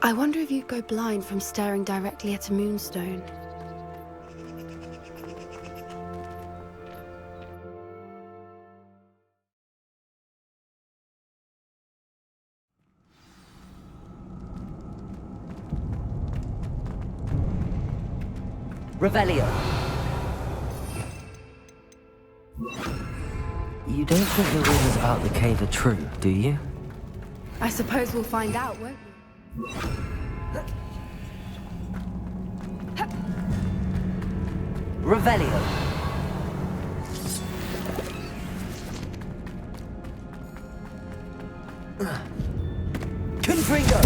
Speaker 19: I wonder if you'd go blind from staring directly at a moonstone.
Speaker 1: Revelio. You don't think the rumors about the cave are true, do you?
Speaker 19: I suppose we'll find out, won't we?
Speaker 1: Revelio. Confringo.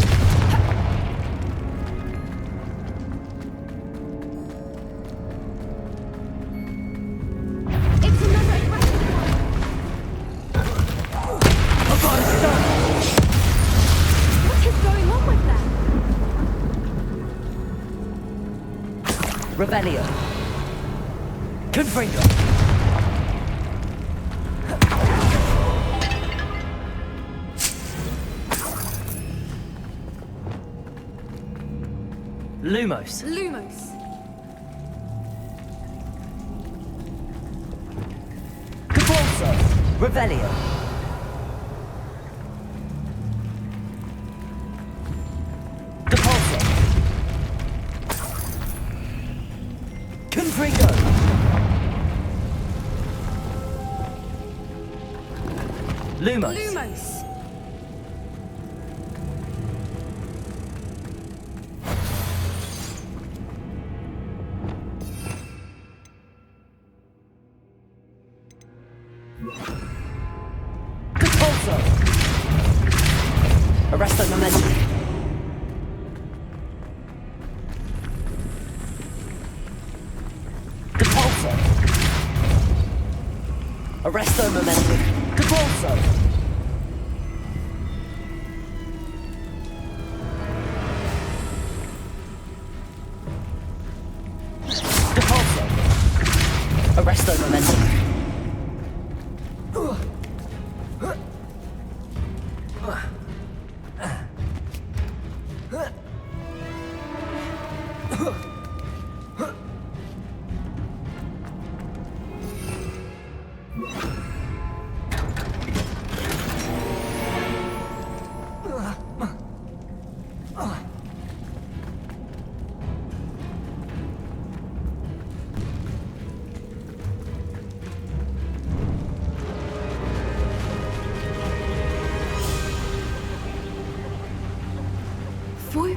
Speaker 1: Revelio. Confringo. Lumos.
Speaker 19: Lumos.
Speaker 1: Cabalso. Revelio. Depulso. Confringo. Lumos.
Speaker 19: Lumos.
Speaker 1: Depulso. Arresto momentum. Depulso. Arresto momentum. Depulso. Depulso. Arresto momentum.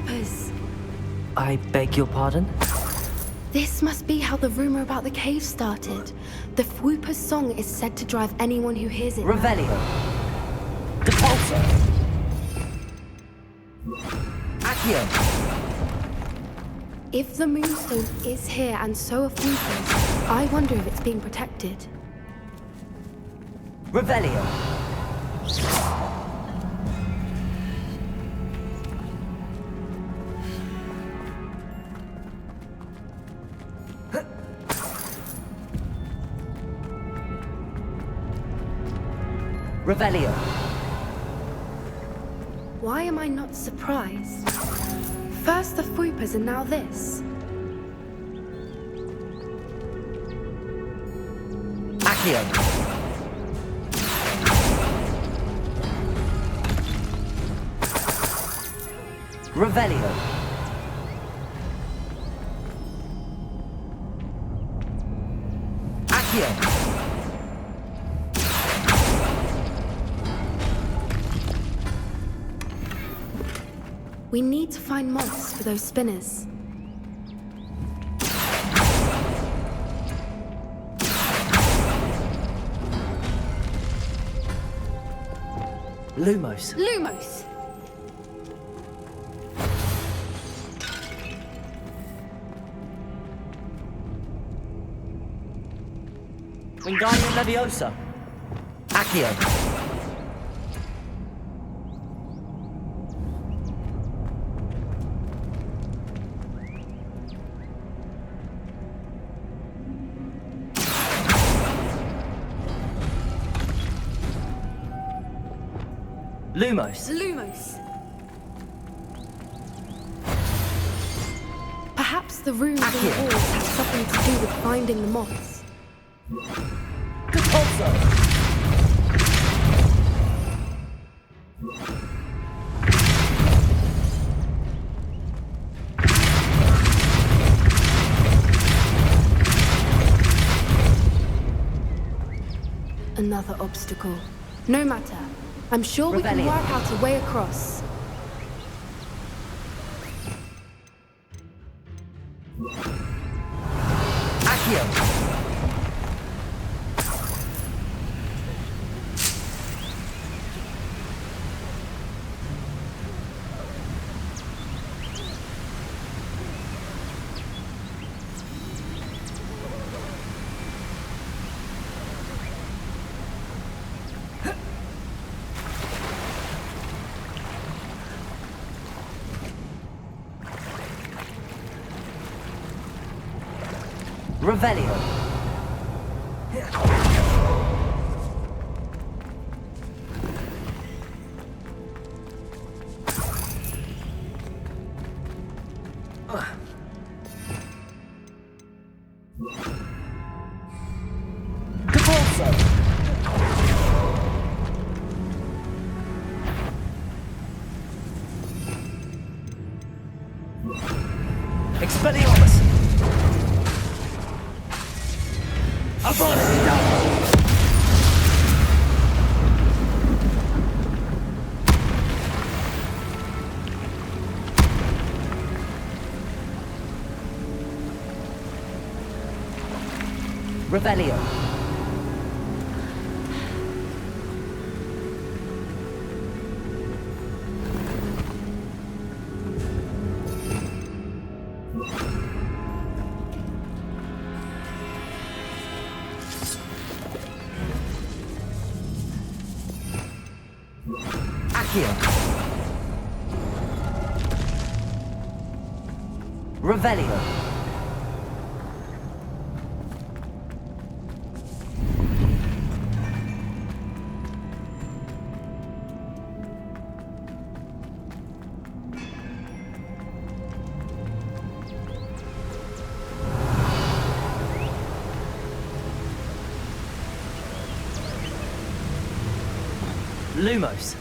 Speaker 19: Whoopers!
Speaker 1: I beg your pardon?
Speaker 19: This must be how the rumor about the cave started. The Whooper's song is said to drive anyone who hears it.
Speaker 1: Revelio. Depulso. Accio.
Speaker 19: If the Moonstone is here and so are Whoopers, I wonder if it's being protected.
Speaker 1: Revelio. Revelio.
Speaker 19: Why am I not surprised? First the Whoopers and now this.
Speaker 1: Accio. Revelio. Accio.
Speaker 19: We need to find moths for those spinners.
Speaker 1: Lumos.
Speaker 19: Lumos!
Speaker 1: Wingardium Leviosa. Accio. Lumos.
Speaker 19: Lumos. Perhaps the runes on the walls have something to do with finding the moths.
Speaker 1: Depulso.
Speaker 19: Another obstacle. No matter. I'm sure we can work out a way across.
Speaker 1: Accio. Revelio. Depulso. Expelliarmus. Revelio. Accio. Revelio. Lumos.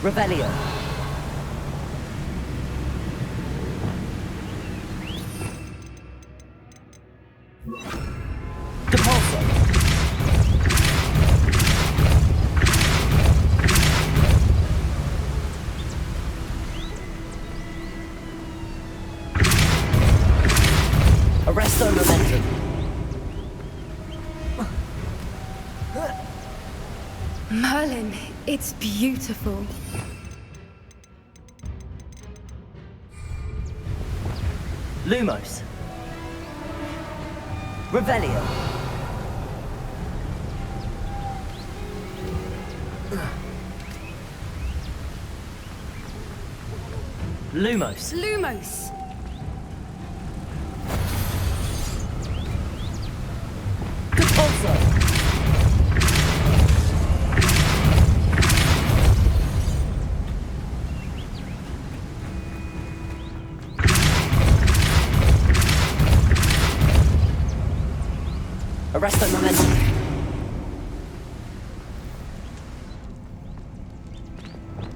Speaker 1: Revelio. Depulso.
Speaker 12: Arresto momentum.
Speaker 19: Merlin, it's beautiful.
Speaker 12: Lumos. Revelio. Lumos.
Speaker 19: Lumos.
Speaker 12: Compulso. Arresto momentum.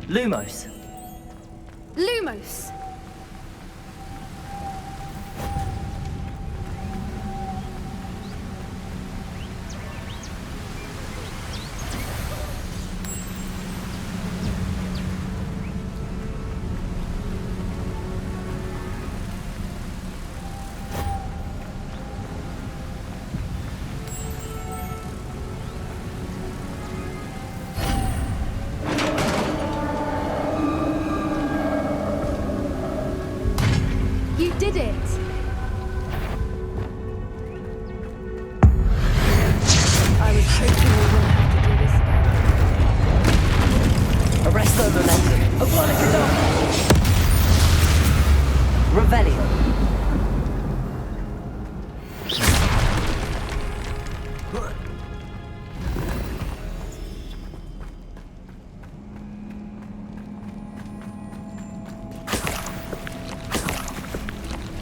Speaker 12: Lumos.
Speaker 19: Lumos. You did it! I was hoping we wouldn't have to do this again.
Speaker 12: Arresto momentum. Obligato. Revelio.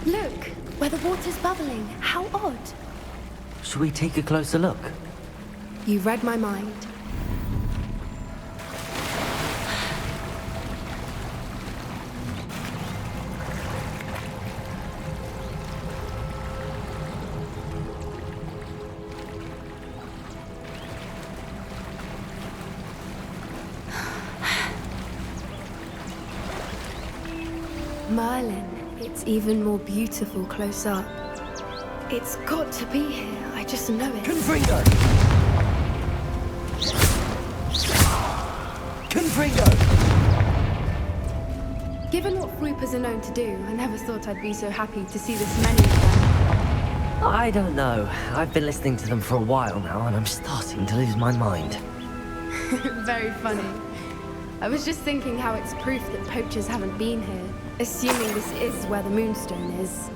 Speaker 19: Look, where the water's bubbling. How odd.
Speaker 1: Should we take a closer look?
Speaker 19: You read my mind. Merlin, it's even more beautiful close up. It's got to be here, I just know it.
Speaker 12: Confringo! Confringo!
Speaker 19: Given what Fruipers are known to do, I never thought I'd be so happy to see this many of them.
Speaker 1: I don't know. I've been listening to them for a while now, and I'm starting to lose my mind.
Speaker 19: Very funny. I was just thinking how it's proof that poachers haven't been here, assuming this is where the Moonstone is.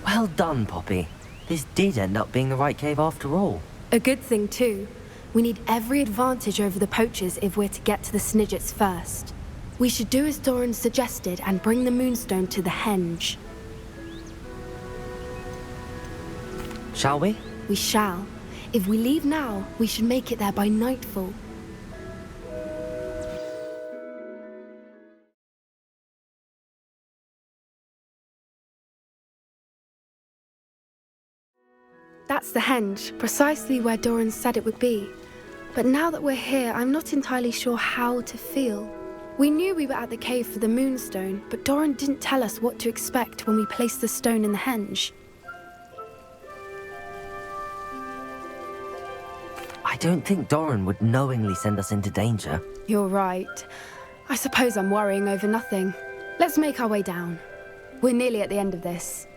Speaker 1: Well done, Poppy. This did end up being the right cave after all.
Speaker 19: A good thing, too. We need every advantage over the poachers if we're to get to the Snidgets first. We should do as Doran suggested and bring the Moonstone to the Henge.
Speaker 1: Shall we?
Speaker 19: We shall. If we leave now, we should make it there by nightfall. That's the Henge, precisely where Doran said it would be. But now that we're here, I'm not entirely sure how to feel. We knew we were at the cave for the Moonstone, but Doran didn't tell us what to expect when we placed the stone in the Henge.
Speaker 1: I don't think Doran would knowingly send us into danger.
Speaker 19: You're right. I suppose I'm worrying over nothing. Let's make our way down. We're nearly at the end of this.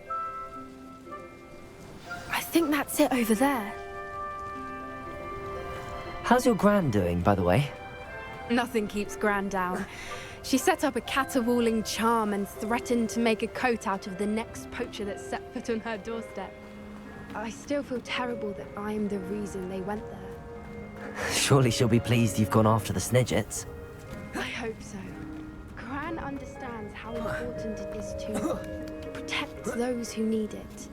Speaker 19: I think that's it over there.
Speaker 1: How's your Gran doing, by the way?
Speaker 19: Nothing keeps Gran down. She set up a caterwauling charm and threatened to make a coat out of the next poacher that set foot on her doorstep. I still feel terrible that I'm the reason they went there.
Speaker 1: Surely she'll be pleased you've gone after the Snidgets.
Speaker 19: I hope so. Gran understands how important it is to protect those who need it.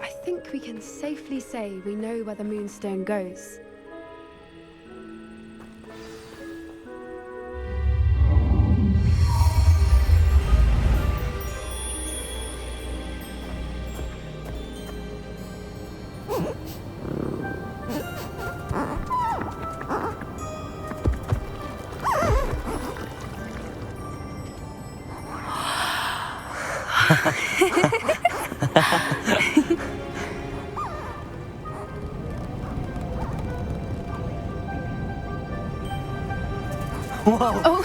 Speaker 19: I think we can safely say we know where the Moonstone goes. Whoa! Oh.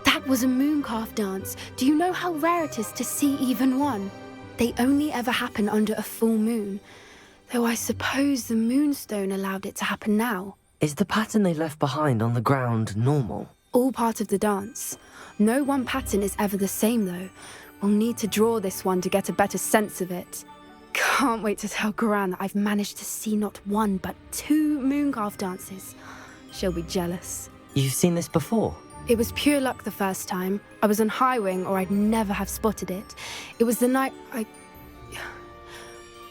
Speaker 19: That was a mooncalf dance. Do you know how rare it is to see even one? They only ever happen under a full moon. Though I suppose the moonstone allowed it to happen now.
Speaker 1: Is the pattern they left behind on the ground normal?
Speaker 19: All part of the dance. No one pattern is ever the same, though. We'll need to draw this one to get a better sense of it. Can't wait to tell Gran that I've managed to see not one, but 2 mooncalf dances. She'll be jealous.
Speaker 1: You've seen this before?
Speaker 19: It was pure luck the first time. I was on Highwing, or I'd never have spotted it. It was the night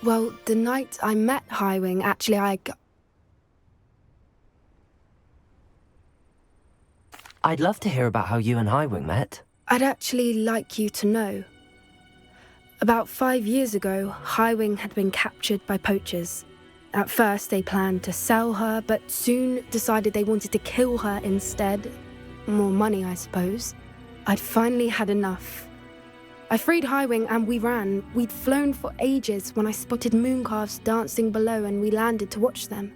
Speaker 19: Well, the night I met Highwing, actually,
Speaker 1: I'd love to hear about how you and Highwing met.
Speaker 19: I'd actually like you to know. About 5 years ago, Highwing had been captured by poachers. At first, they planned to sell her, but soon decided they wanted to kill her instead. More money, I suppose. I'd finally had enough. I freed Highwing and we ran. We'd flown for ages when I spotted mooncalves dancing below and we landed to watch them.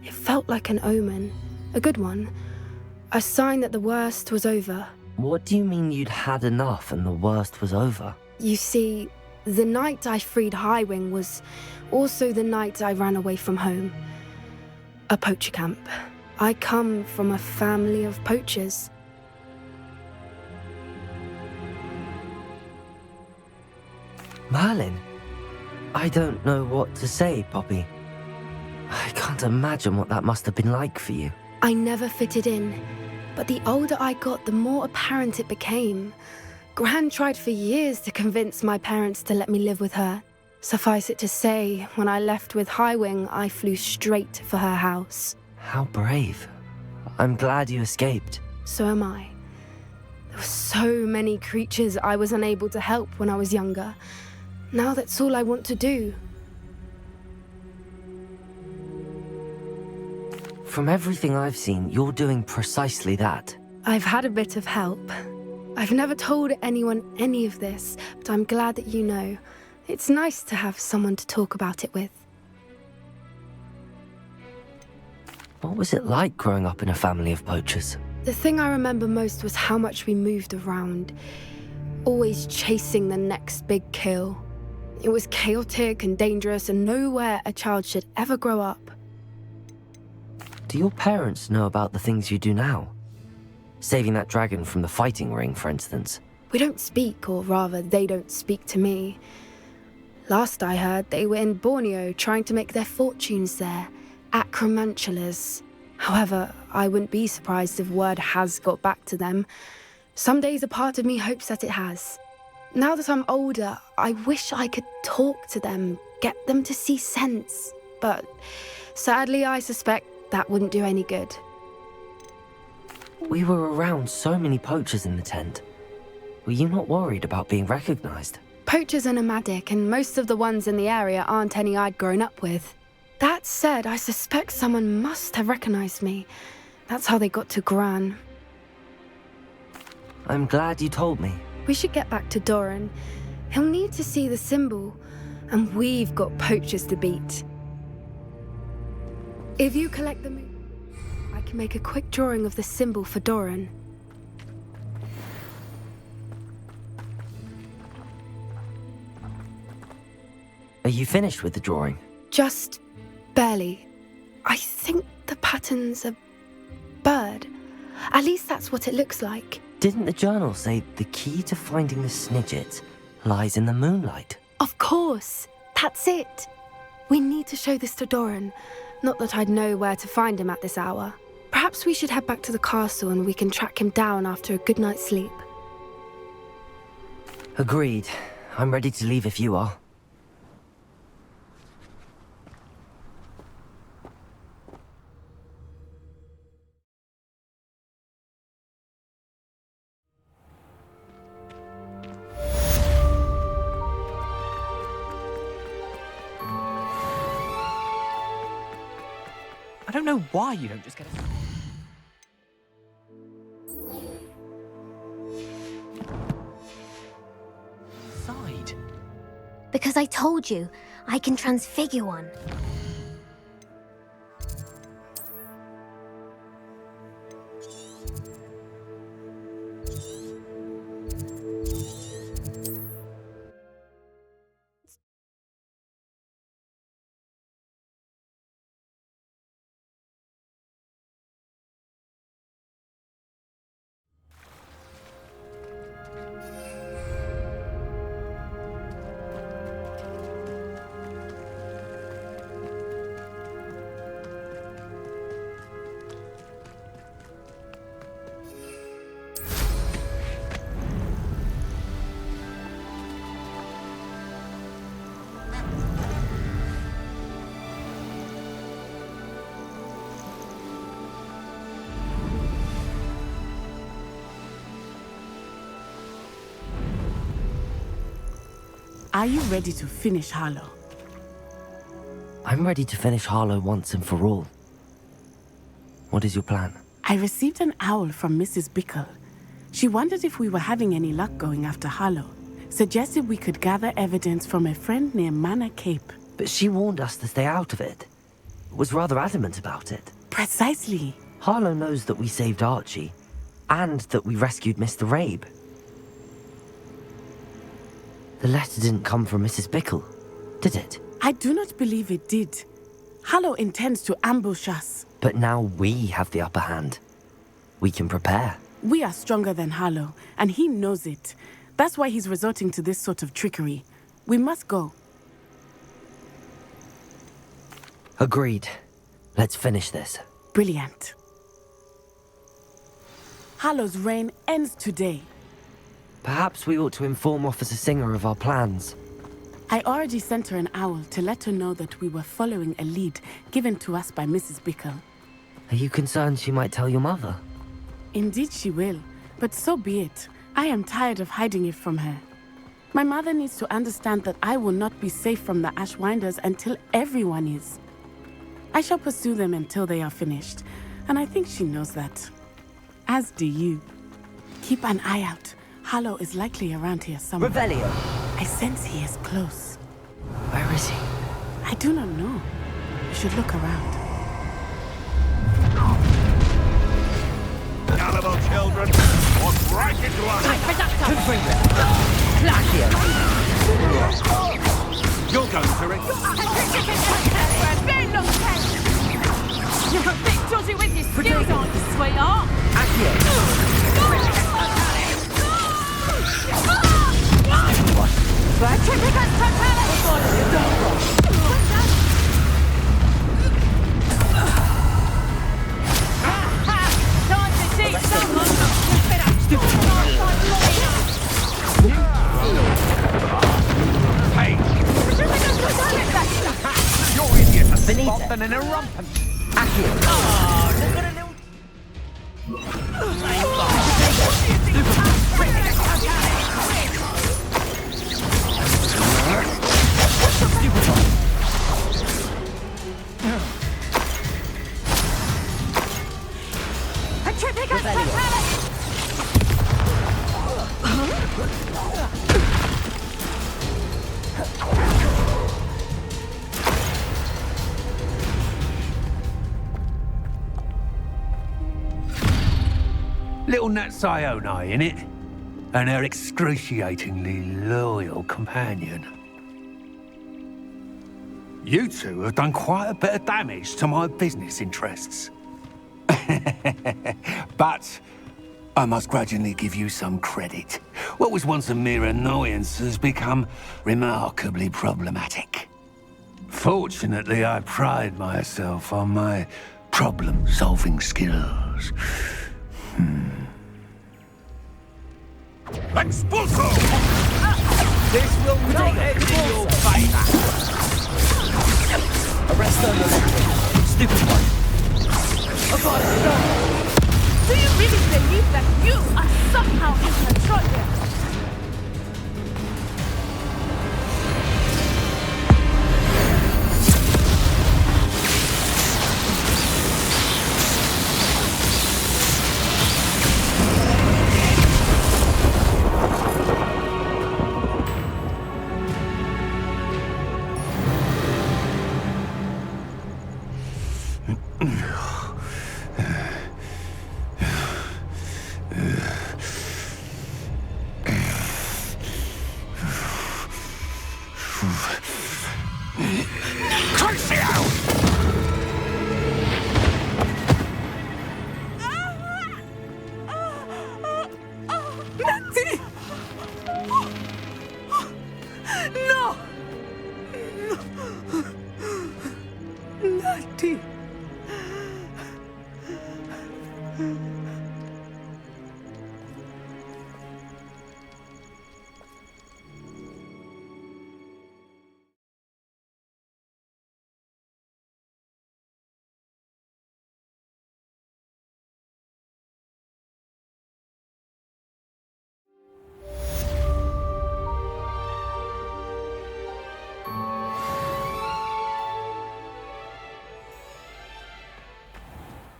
Speaker 19: It felt like an omen. A good one. A sign that the worst was over.
Speaker 1: What do you mean you'd had enough and the worst was over?
Speaker 19: You see, the night I freed Highwing was also the night I ran away from home. A poacher camp. I come from a family of poachers.
Speaker 1: Merlin? I don't know what to say, Poppy. I can't imagine what that must have been like for you.
Speaker 19: I never fitted in, but the older I got, the more apparent it became. Gran tried for years to convince my parents to let me live with her. Suffice it to say, when I left with Highwing, I flew straight for her house.
Speaker 1: How brave. I'm glad you escaped.
Speaker 19: So am I. There were so many creatures I was unable to help when I was younger. Now that's all I want to do.
Speaker 1: From everything I've seen, you're doing precisely that.
Speaker 19: I've had a bit of help. I've never told anyone any of this, but I'm glad that you know. It's nice to have someone to talk about it with.
Speaker 1: What was it like growing up in a family of poachers?
Speaker 19: The thing I remember most was how much we moved around, always chasing the next big kill. It was chaotic and dangerous and nowhere a child should ever grow up.
Speaker 1: Do your parents know about the things you do now? Saving that dragon from the fighting ring, for instance.
Speaker 19: We don't speak, or rather, they don't speak to me. Last I heard, they were in Borneo trying to make their fortunes there, acromantulas. However, I wouldn't be surprised if word has got back to them. Some days a part of me hopes that it has. Now that I'm older, I wish I could talk to them, get them to see sense. But sadly, I suspect that wouldn't do any good.
Speaker 1: We were around so many poachers in the tent. Were you not worried about being recognized?
Speaker 19: Poachers are nomadic, and most of the ones in the area aren't any I'd grown up with. That said, I suspect someone must have recognized me. That's how they got to Gran.
Speaker 1: I'm glad you told me.
Speaker 19: We should get back to Doran. He'll need to see the symbol, and we've got poachers to beat. If you collect the moon, I can make a quick drawing of the symbol for Doran.
Speaker 1: Are you finished with the drawing?
Speaker 19: Just barely. I think the pattern's a bird. At least that's what it looks like.
Speaker 1: Didn't the journal say the key to finding the Snidget lies in the moonlight?
Speaker 19: Of course. That's it. We need to show this to Doran. Not that I'd know where to find him at this hour. Perhaps we should head back to the castle and we can track him down after a good night's sleep.
Speaker 1: Agreed. I'm ready to leave if you are.
Speaker 22: I don't know why you don't just get a...
Speaker 21: As I told you, I can transfigure one.
Speaker 23: Are you ready to finish Harlow?
Speaker 1: I'm ready to finish Harlow once and for all. What is your plan?
Speaker 23: I received an owl from Mrs. Bickle. She wondered if we were having any luck going after Harlow. Suggested we could gather evidence from a friend near Manor Cape.
Speaker 1: But she warned us to stay out of it. Was rather adamant about it.
Speaker 23: Precisely.
Speaker 1: Harlow knows that we saved Archie, and that we rescued Mr. Rabe. The letter didn't come from Mrs. Bickle, did it?
Speaker 23: I do not believe it did. Harlow intends to ambush us.
Speaker 1: But now we have the upper hand. We can prepare.
Speaker 23: We are stronger than Harlow, and he knows it. That's why he's resorting to this sort of trickery. We must go.
Speaker 1: Agreed. Let's finish this.
Speaker 23: Brilliant. Harlow's reign ends today.
Speaker 1: Perhaps we ought to inform Officer Singer of our plans.
Speaker 23: I already sent her an owl to let her know that we were following a lead given to us by Mrs. Bickle.
Speaker 1: Are you concerned she might tell your mother?
Speaker 23: Indeed she will, but so be it. I am tired of hiding it from her. My mother needs to understand that I will not be safe from the Ashwinders until everyone is. I shall pursue them until they are finished, and I think she knows that. As do you. Keep an eye out. Harlow is likely around here somewhere.
Speaker 1: Revelio!
Speaker 23: I sense he is close.
Speaker 1: Where is he?
Speaker 23: I do not know. You should look around.
Speaker 14: Gullible children, walk right into us!
Speaker 15: You're going to it.
Speaker 4: You're a bit dodgy with your skills, aren't you, sweetheart?
Speaker 14: Hey! You're idiot! A spot and a rumpant!
Speaker 2: Little Nat Sione, innit? And her excruciatingly loyal companion. You two have done quite a bit of damage to my business interests. But I must grudgingly give you some credit. What was once a mere annoyance has become remarkably problematic. Fortunately, I pride myself on my problem-solving skills.
Speaker 14: Expulso! This will not end in your favor!
Speaker 11: Arrest them, stupid one.
Speaker 4: Do you really believe that you are somehow in control here?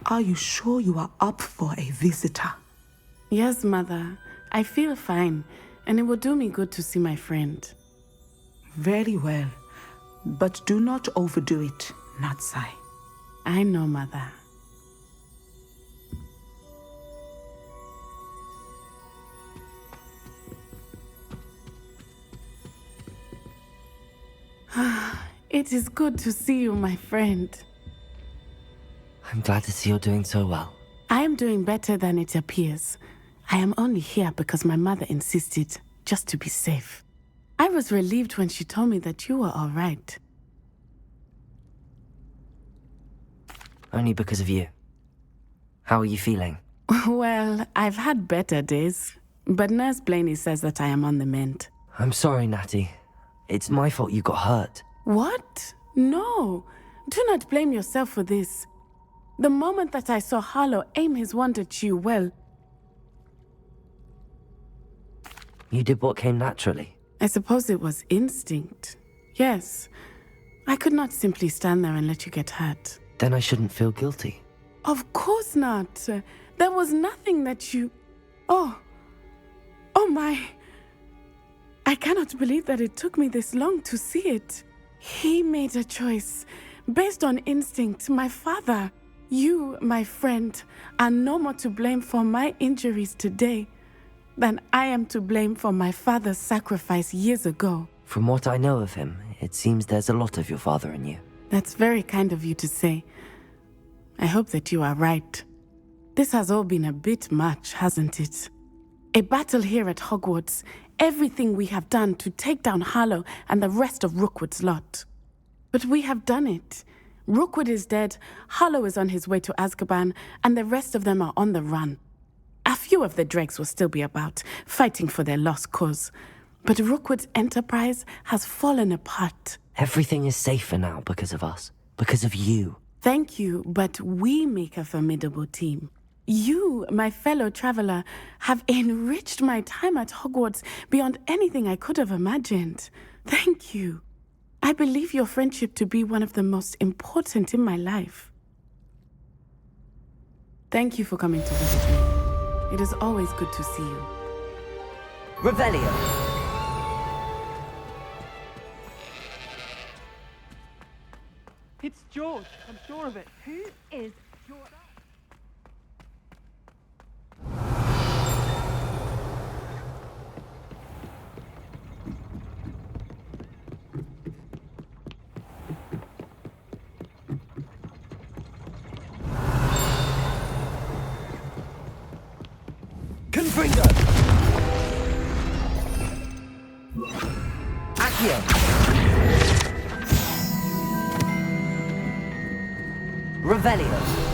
Speaker 3: Are you sure you are up for a visitor?
Speaker 23: Yes, Mother. I feel fine, and it will do me good to see my friend.
Speaker 3: Very well. But do not overdo it, Natsai.
Speaker 23: I know, Mother. It is good to see you, my friend.
Speaker 1: I'm glad to see you're doing so well.
Speaker 23: I am doing better than it appears. I am only here because my mother insisted, just to be safe. I was relieved when she told me that you were all right.
Speaker 1: Only because of you. How are you feeling?
Speaker 23: Well, I've had better days, but Nurse Blaney says that I am on the mend.
Speaker 1: I'm sorry, Natty. It's my fault you got hurt.
Speaker 23: What? No. Do not blame yourself for this. The moment that I saw Harlow aim his wand at you, well...
Speaker 1: You did what came naturally.
Speaker 23: I suppose it was instinct. Yes. I could not simply stand there and let you get hurt.
Speaker 1: Then I shouldn't feel guilty.
Speaker 23: Of course not. There was nothing that you... Oh my... I cannot believe that it took me this long to see it. He made a choice. Based on instinct, my father... You, my friend, are no more to blame for my injuries today than I am to blame for my father's sacrifice years ago.
Speaker 1: From what I know of him, it seems there's a lot of your father in you.
Speaker 23: That's very kind of you to say. I hope that you are right. This has all been a bit much, hasn't it? A battle here at Hogwarts, everything we have done to take down Harlow and the rest of Rookwood's lot. But we have done it. Rookwood is dead, Harlow is on his way to Azkaban, and the rest of them are on the run. A few of the dregs will still be about, fighting for their lost cause. But Rookwood's enterprise has fallen apart.
Speaker 1: Everything is safer now because of us. Because of you.
Speaker 23: Thank you, but we make a formidable team. You, my fellow traveler, have enriched my time at Hogwarts beyond anything I could have imagined. Thank you. I believe your friendship to be one of the most important in my life. Thank you for coming to visit me. It is always good to see you.
Speaker 1: Revelio.
Speaker 11: It's George. I'm sure of it. Who is George?
Speaker 1: Confringo! Accio! Revelio!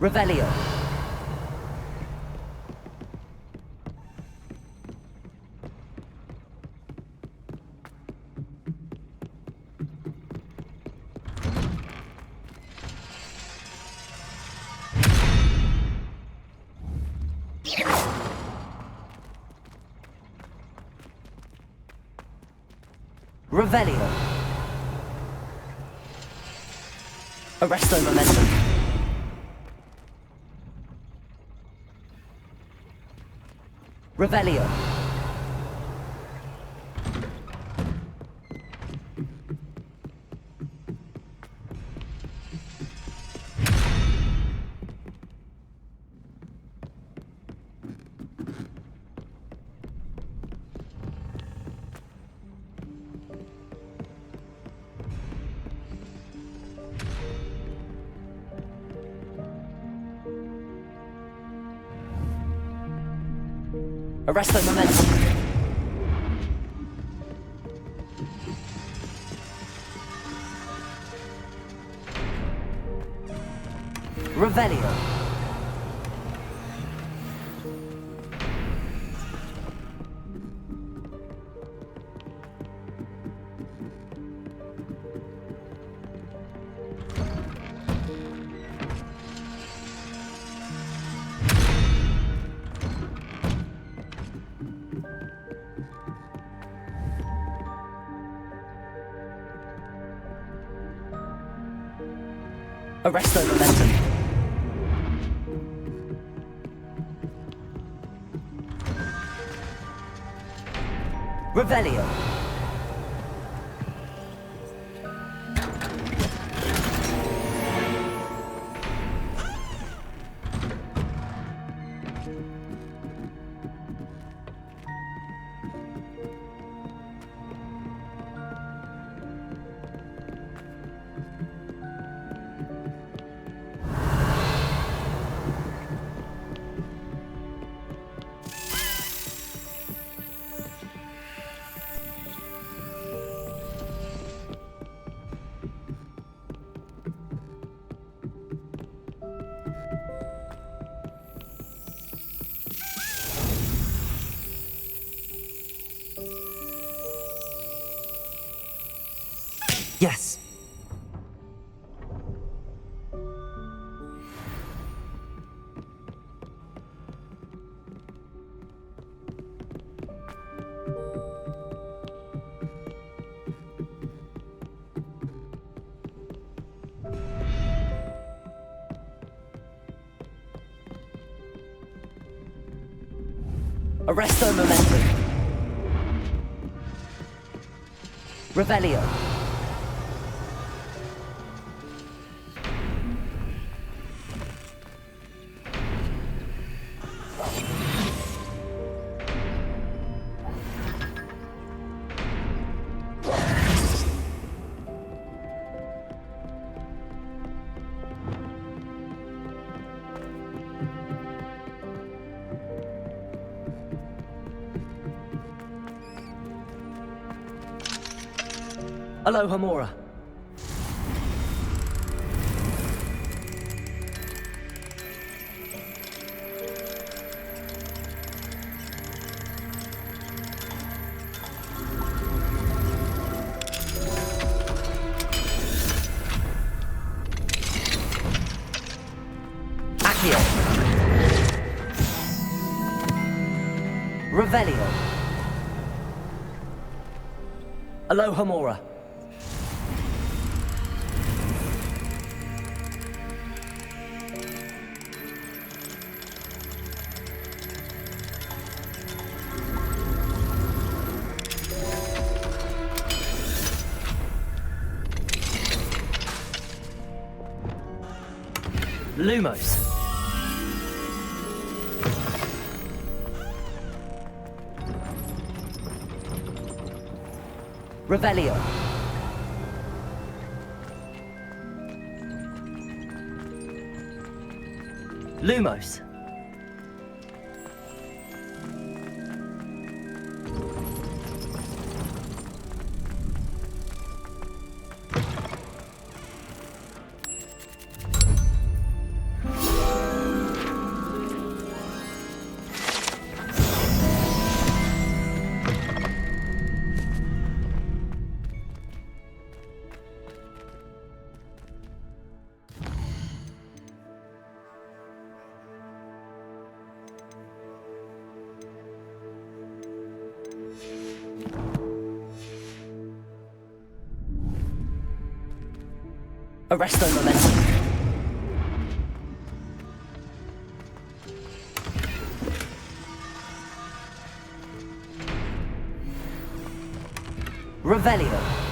Speaker 1: Revelio. Revelio. Arresto momentum. Revelio.
Speaker 12: Arresto momentum. Revelio. Arresto momentum. Revelio.
Speaker 1: Yes.
Speaker 12: Arresto momentum. Revelio. Aloha Mora. Accio. Revelio. Aloha Mora.
Speaker 1: Lumos.
Speaker 12: Revelio.
Speaker 1: Lumos.
Speaker 12: Arresto momentum. Revelio.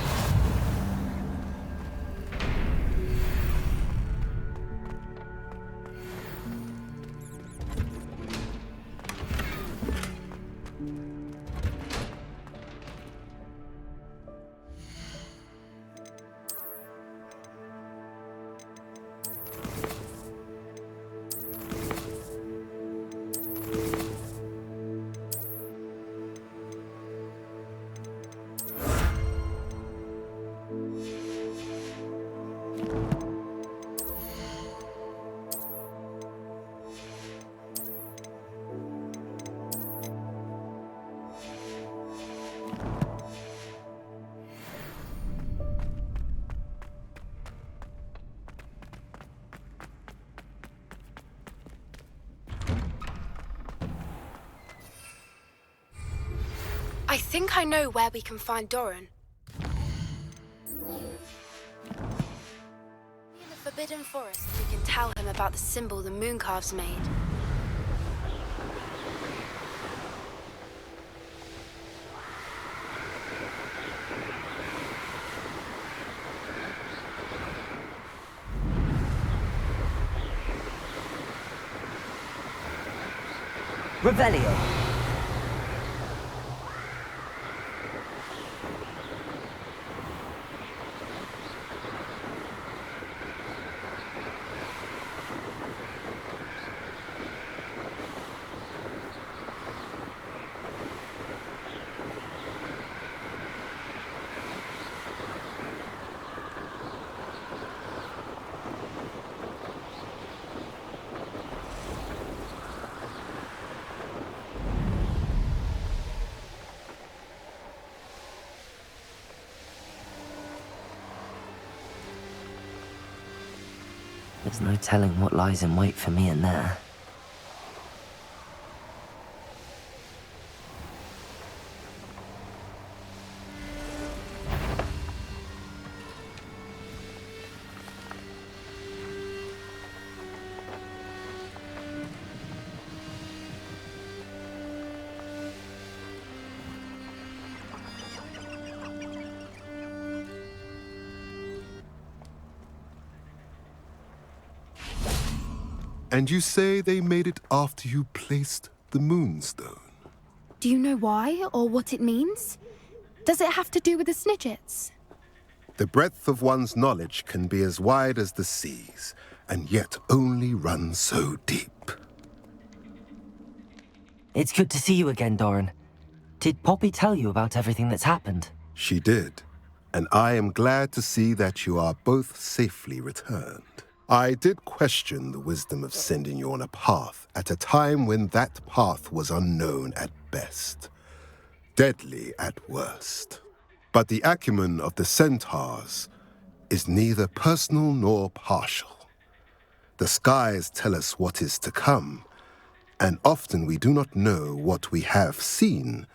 Speaker 19: think I know where we can find Doran. In the Forbidden Forest, we can tell him about the symbol the Mooncalves made.
Speaker 1: Revelio. There's no telling what lies in wait for me in there.
Speaker 5: And you say they made it after you placed the Moonstone?
Speaker 19: Do you know why, or what it means? Does it have to do with the Snidgets?
Speaker 5: The breadth of one's knowledge can be as wide as the seas, and yet only run so deep.
Speaker 1: It's good to see you again, Doran. Did Poppy tell you about everything that's happened?
Speaker 5: She did, and I am glad to see that you are both safely returned. I did question the wisdom of sending you on a path at a time when that path was unknown at best, deadly at worst. But the acumen of the centaurs is neither personal nor partial. The skies tell us what is to come, and often we do not know what we have seen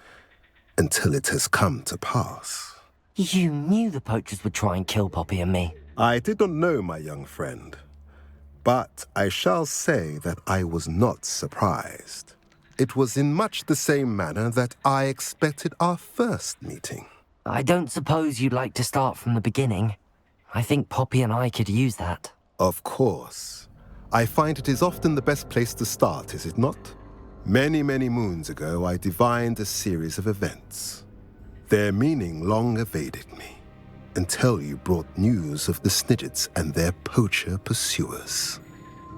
Speaker 5: until it has come to pass.
Speaker 1: You knew the poachers would try and kill Poppy and me.
Speaker 5: I did not know, my young friend. But I shall say that I was not surprised. It was in much the same manner that I expected our first meeting.
Speaker 1: I don't suppose you'd like to start from the beginning. I think Poppy and I could use that.
Speaker 5: Of course. I find it is often the best place to start, is it not? Many, many moons ago, I divined a series of events. Their meaning long evaded me, until you brought news of the Snidgets and their poacher pursuers.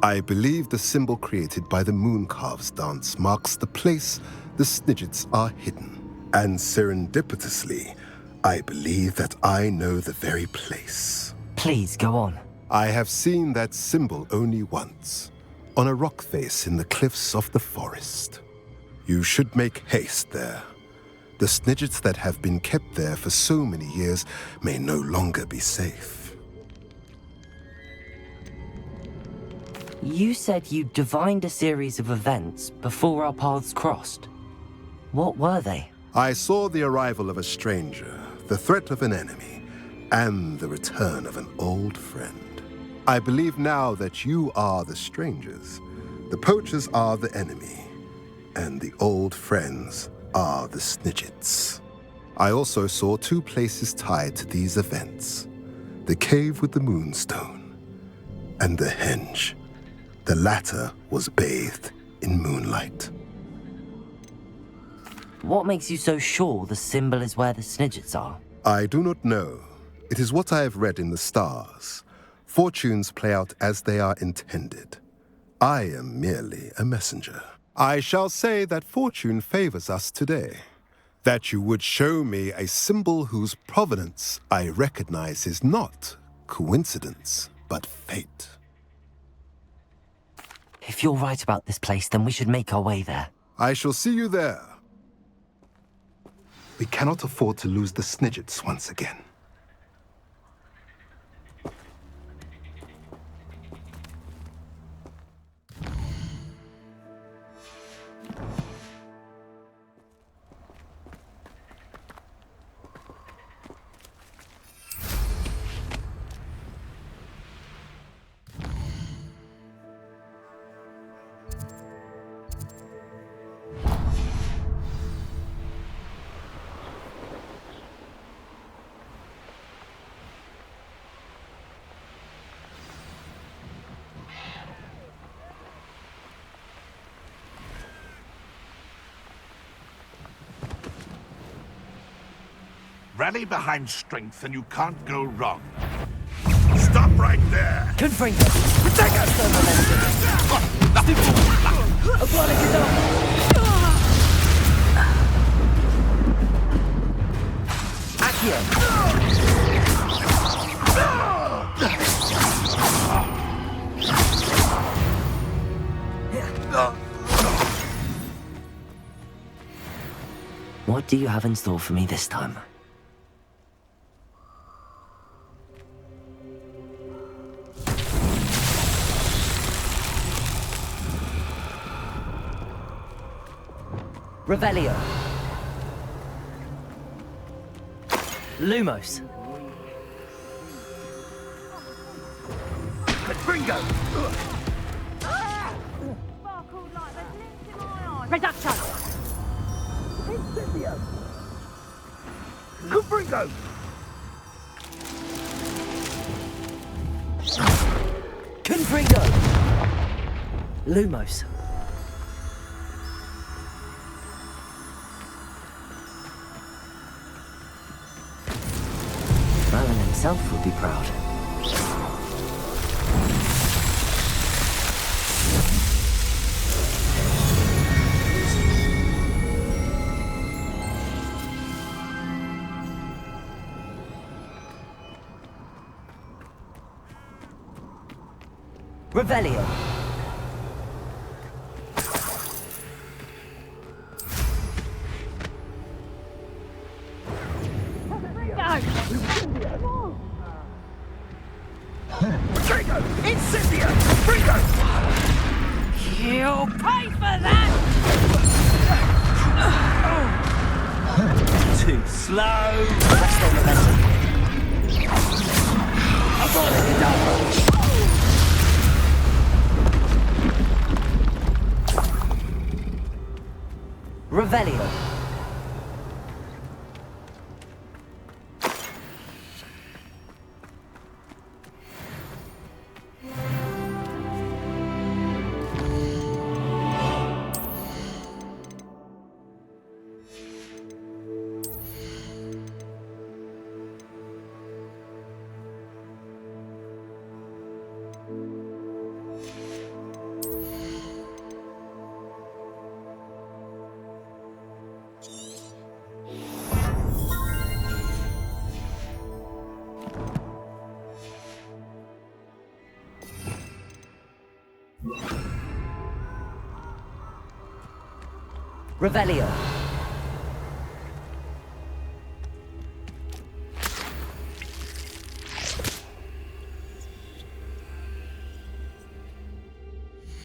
Speaker 5: I believe the symbol created by the Mooncalves dance marks the place the Snidgets are hidden. And serendipitously, I believe that I know the very place.
Speaker 1: Please, go on.
Speaker 5: I have seen that symbol only once, on a rock face in the cliffs of the forest. You should make haste there. The Snidgets that have been kept there for so many years may no longer be safe.
Speaker 1: You said you divined a series of events before our paths crossed. What were they?
Speaker 5: I saw the arrival of a stranger, the threat of an enemy, and the return of an old friend. I believe now that you are the strangers, the poachers are the enemy, and the old friends are the Snidgets. I also saw two places tied to these events: the cave with the Moonstone and the henge. The latter was bathed in moonlight.
Speaker 1: What makes you so sure the symbol is where the Snidgets are?
Speaker 5: I do not know. It is what I have read in the stars. Fortunes play out as they are intended. I am merely a messenger. I shall say that fortune favors us today. That you would show me a symbol whose provenance I recognize is not coincidence, but fate.
Speaker 1: If you're right about this place, then we should make our way there.
Speaker 5: I shall see you there. We cannot afford to lose the Snidgets once again.
Speaker 20: Rally behind strength and you can't go wrong. Stop right there!
Speaker 11: Confringo! Protect us,
Speaker 1: What do you have in store for me this time?
Speaker 12: Revelio. Lumos.
Speaker 11: Ringo!
Speaker 4: Reduction!
Speaker 11: Incendio! Confringo!
Speaker 12: Confringo! Lumos.
Speaker 1: Merlin himself would be proud.
Speaker 12: Revelio.
Speaker 11: Ringo! Incendio! Ringo!
Speaker 4: You'll pay for that!
Speaker 11: Too slow!
Speaker 12: Presto momentum. Revelio. Revelio.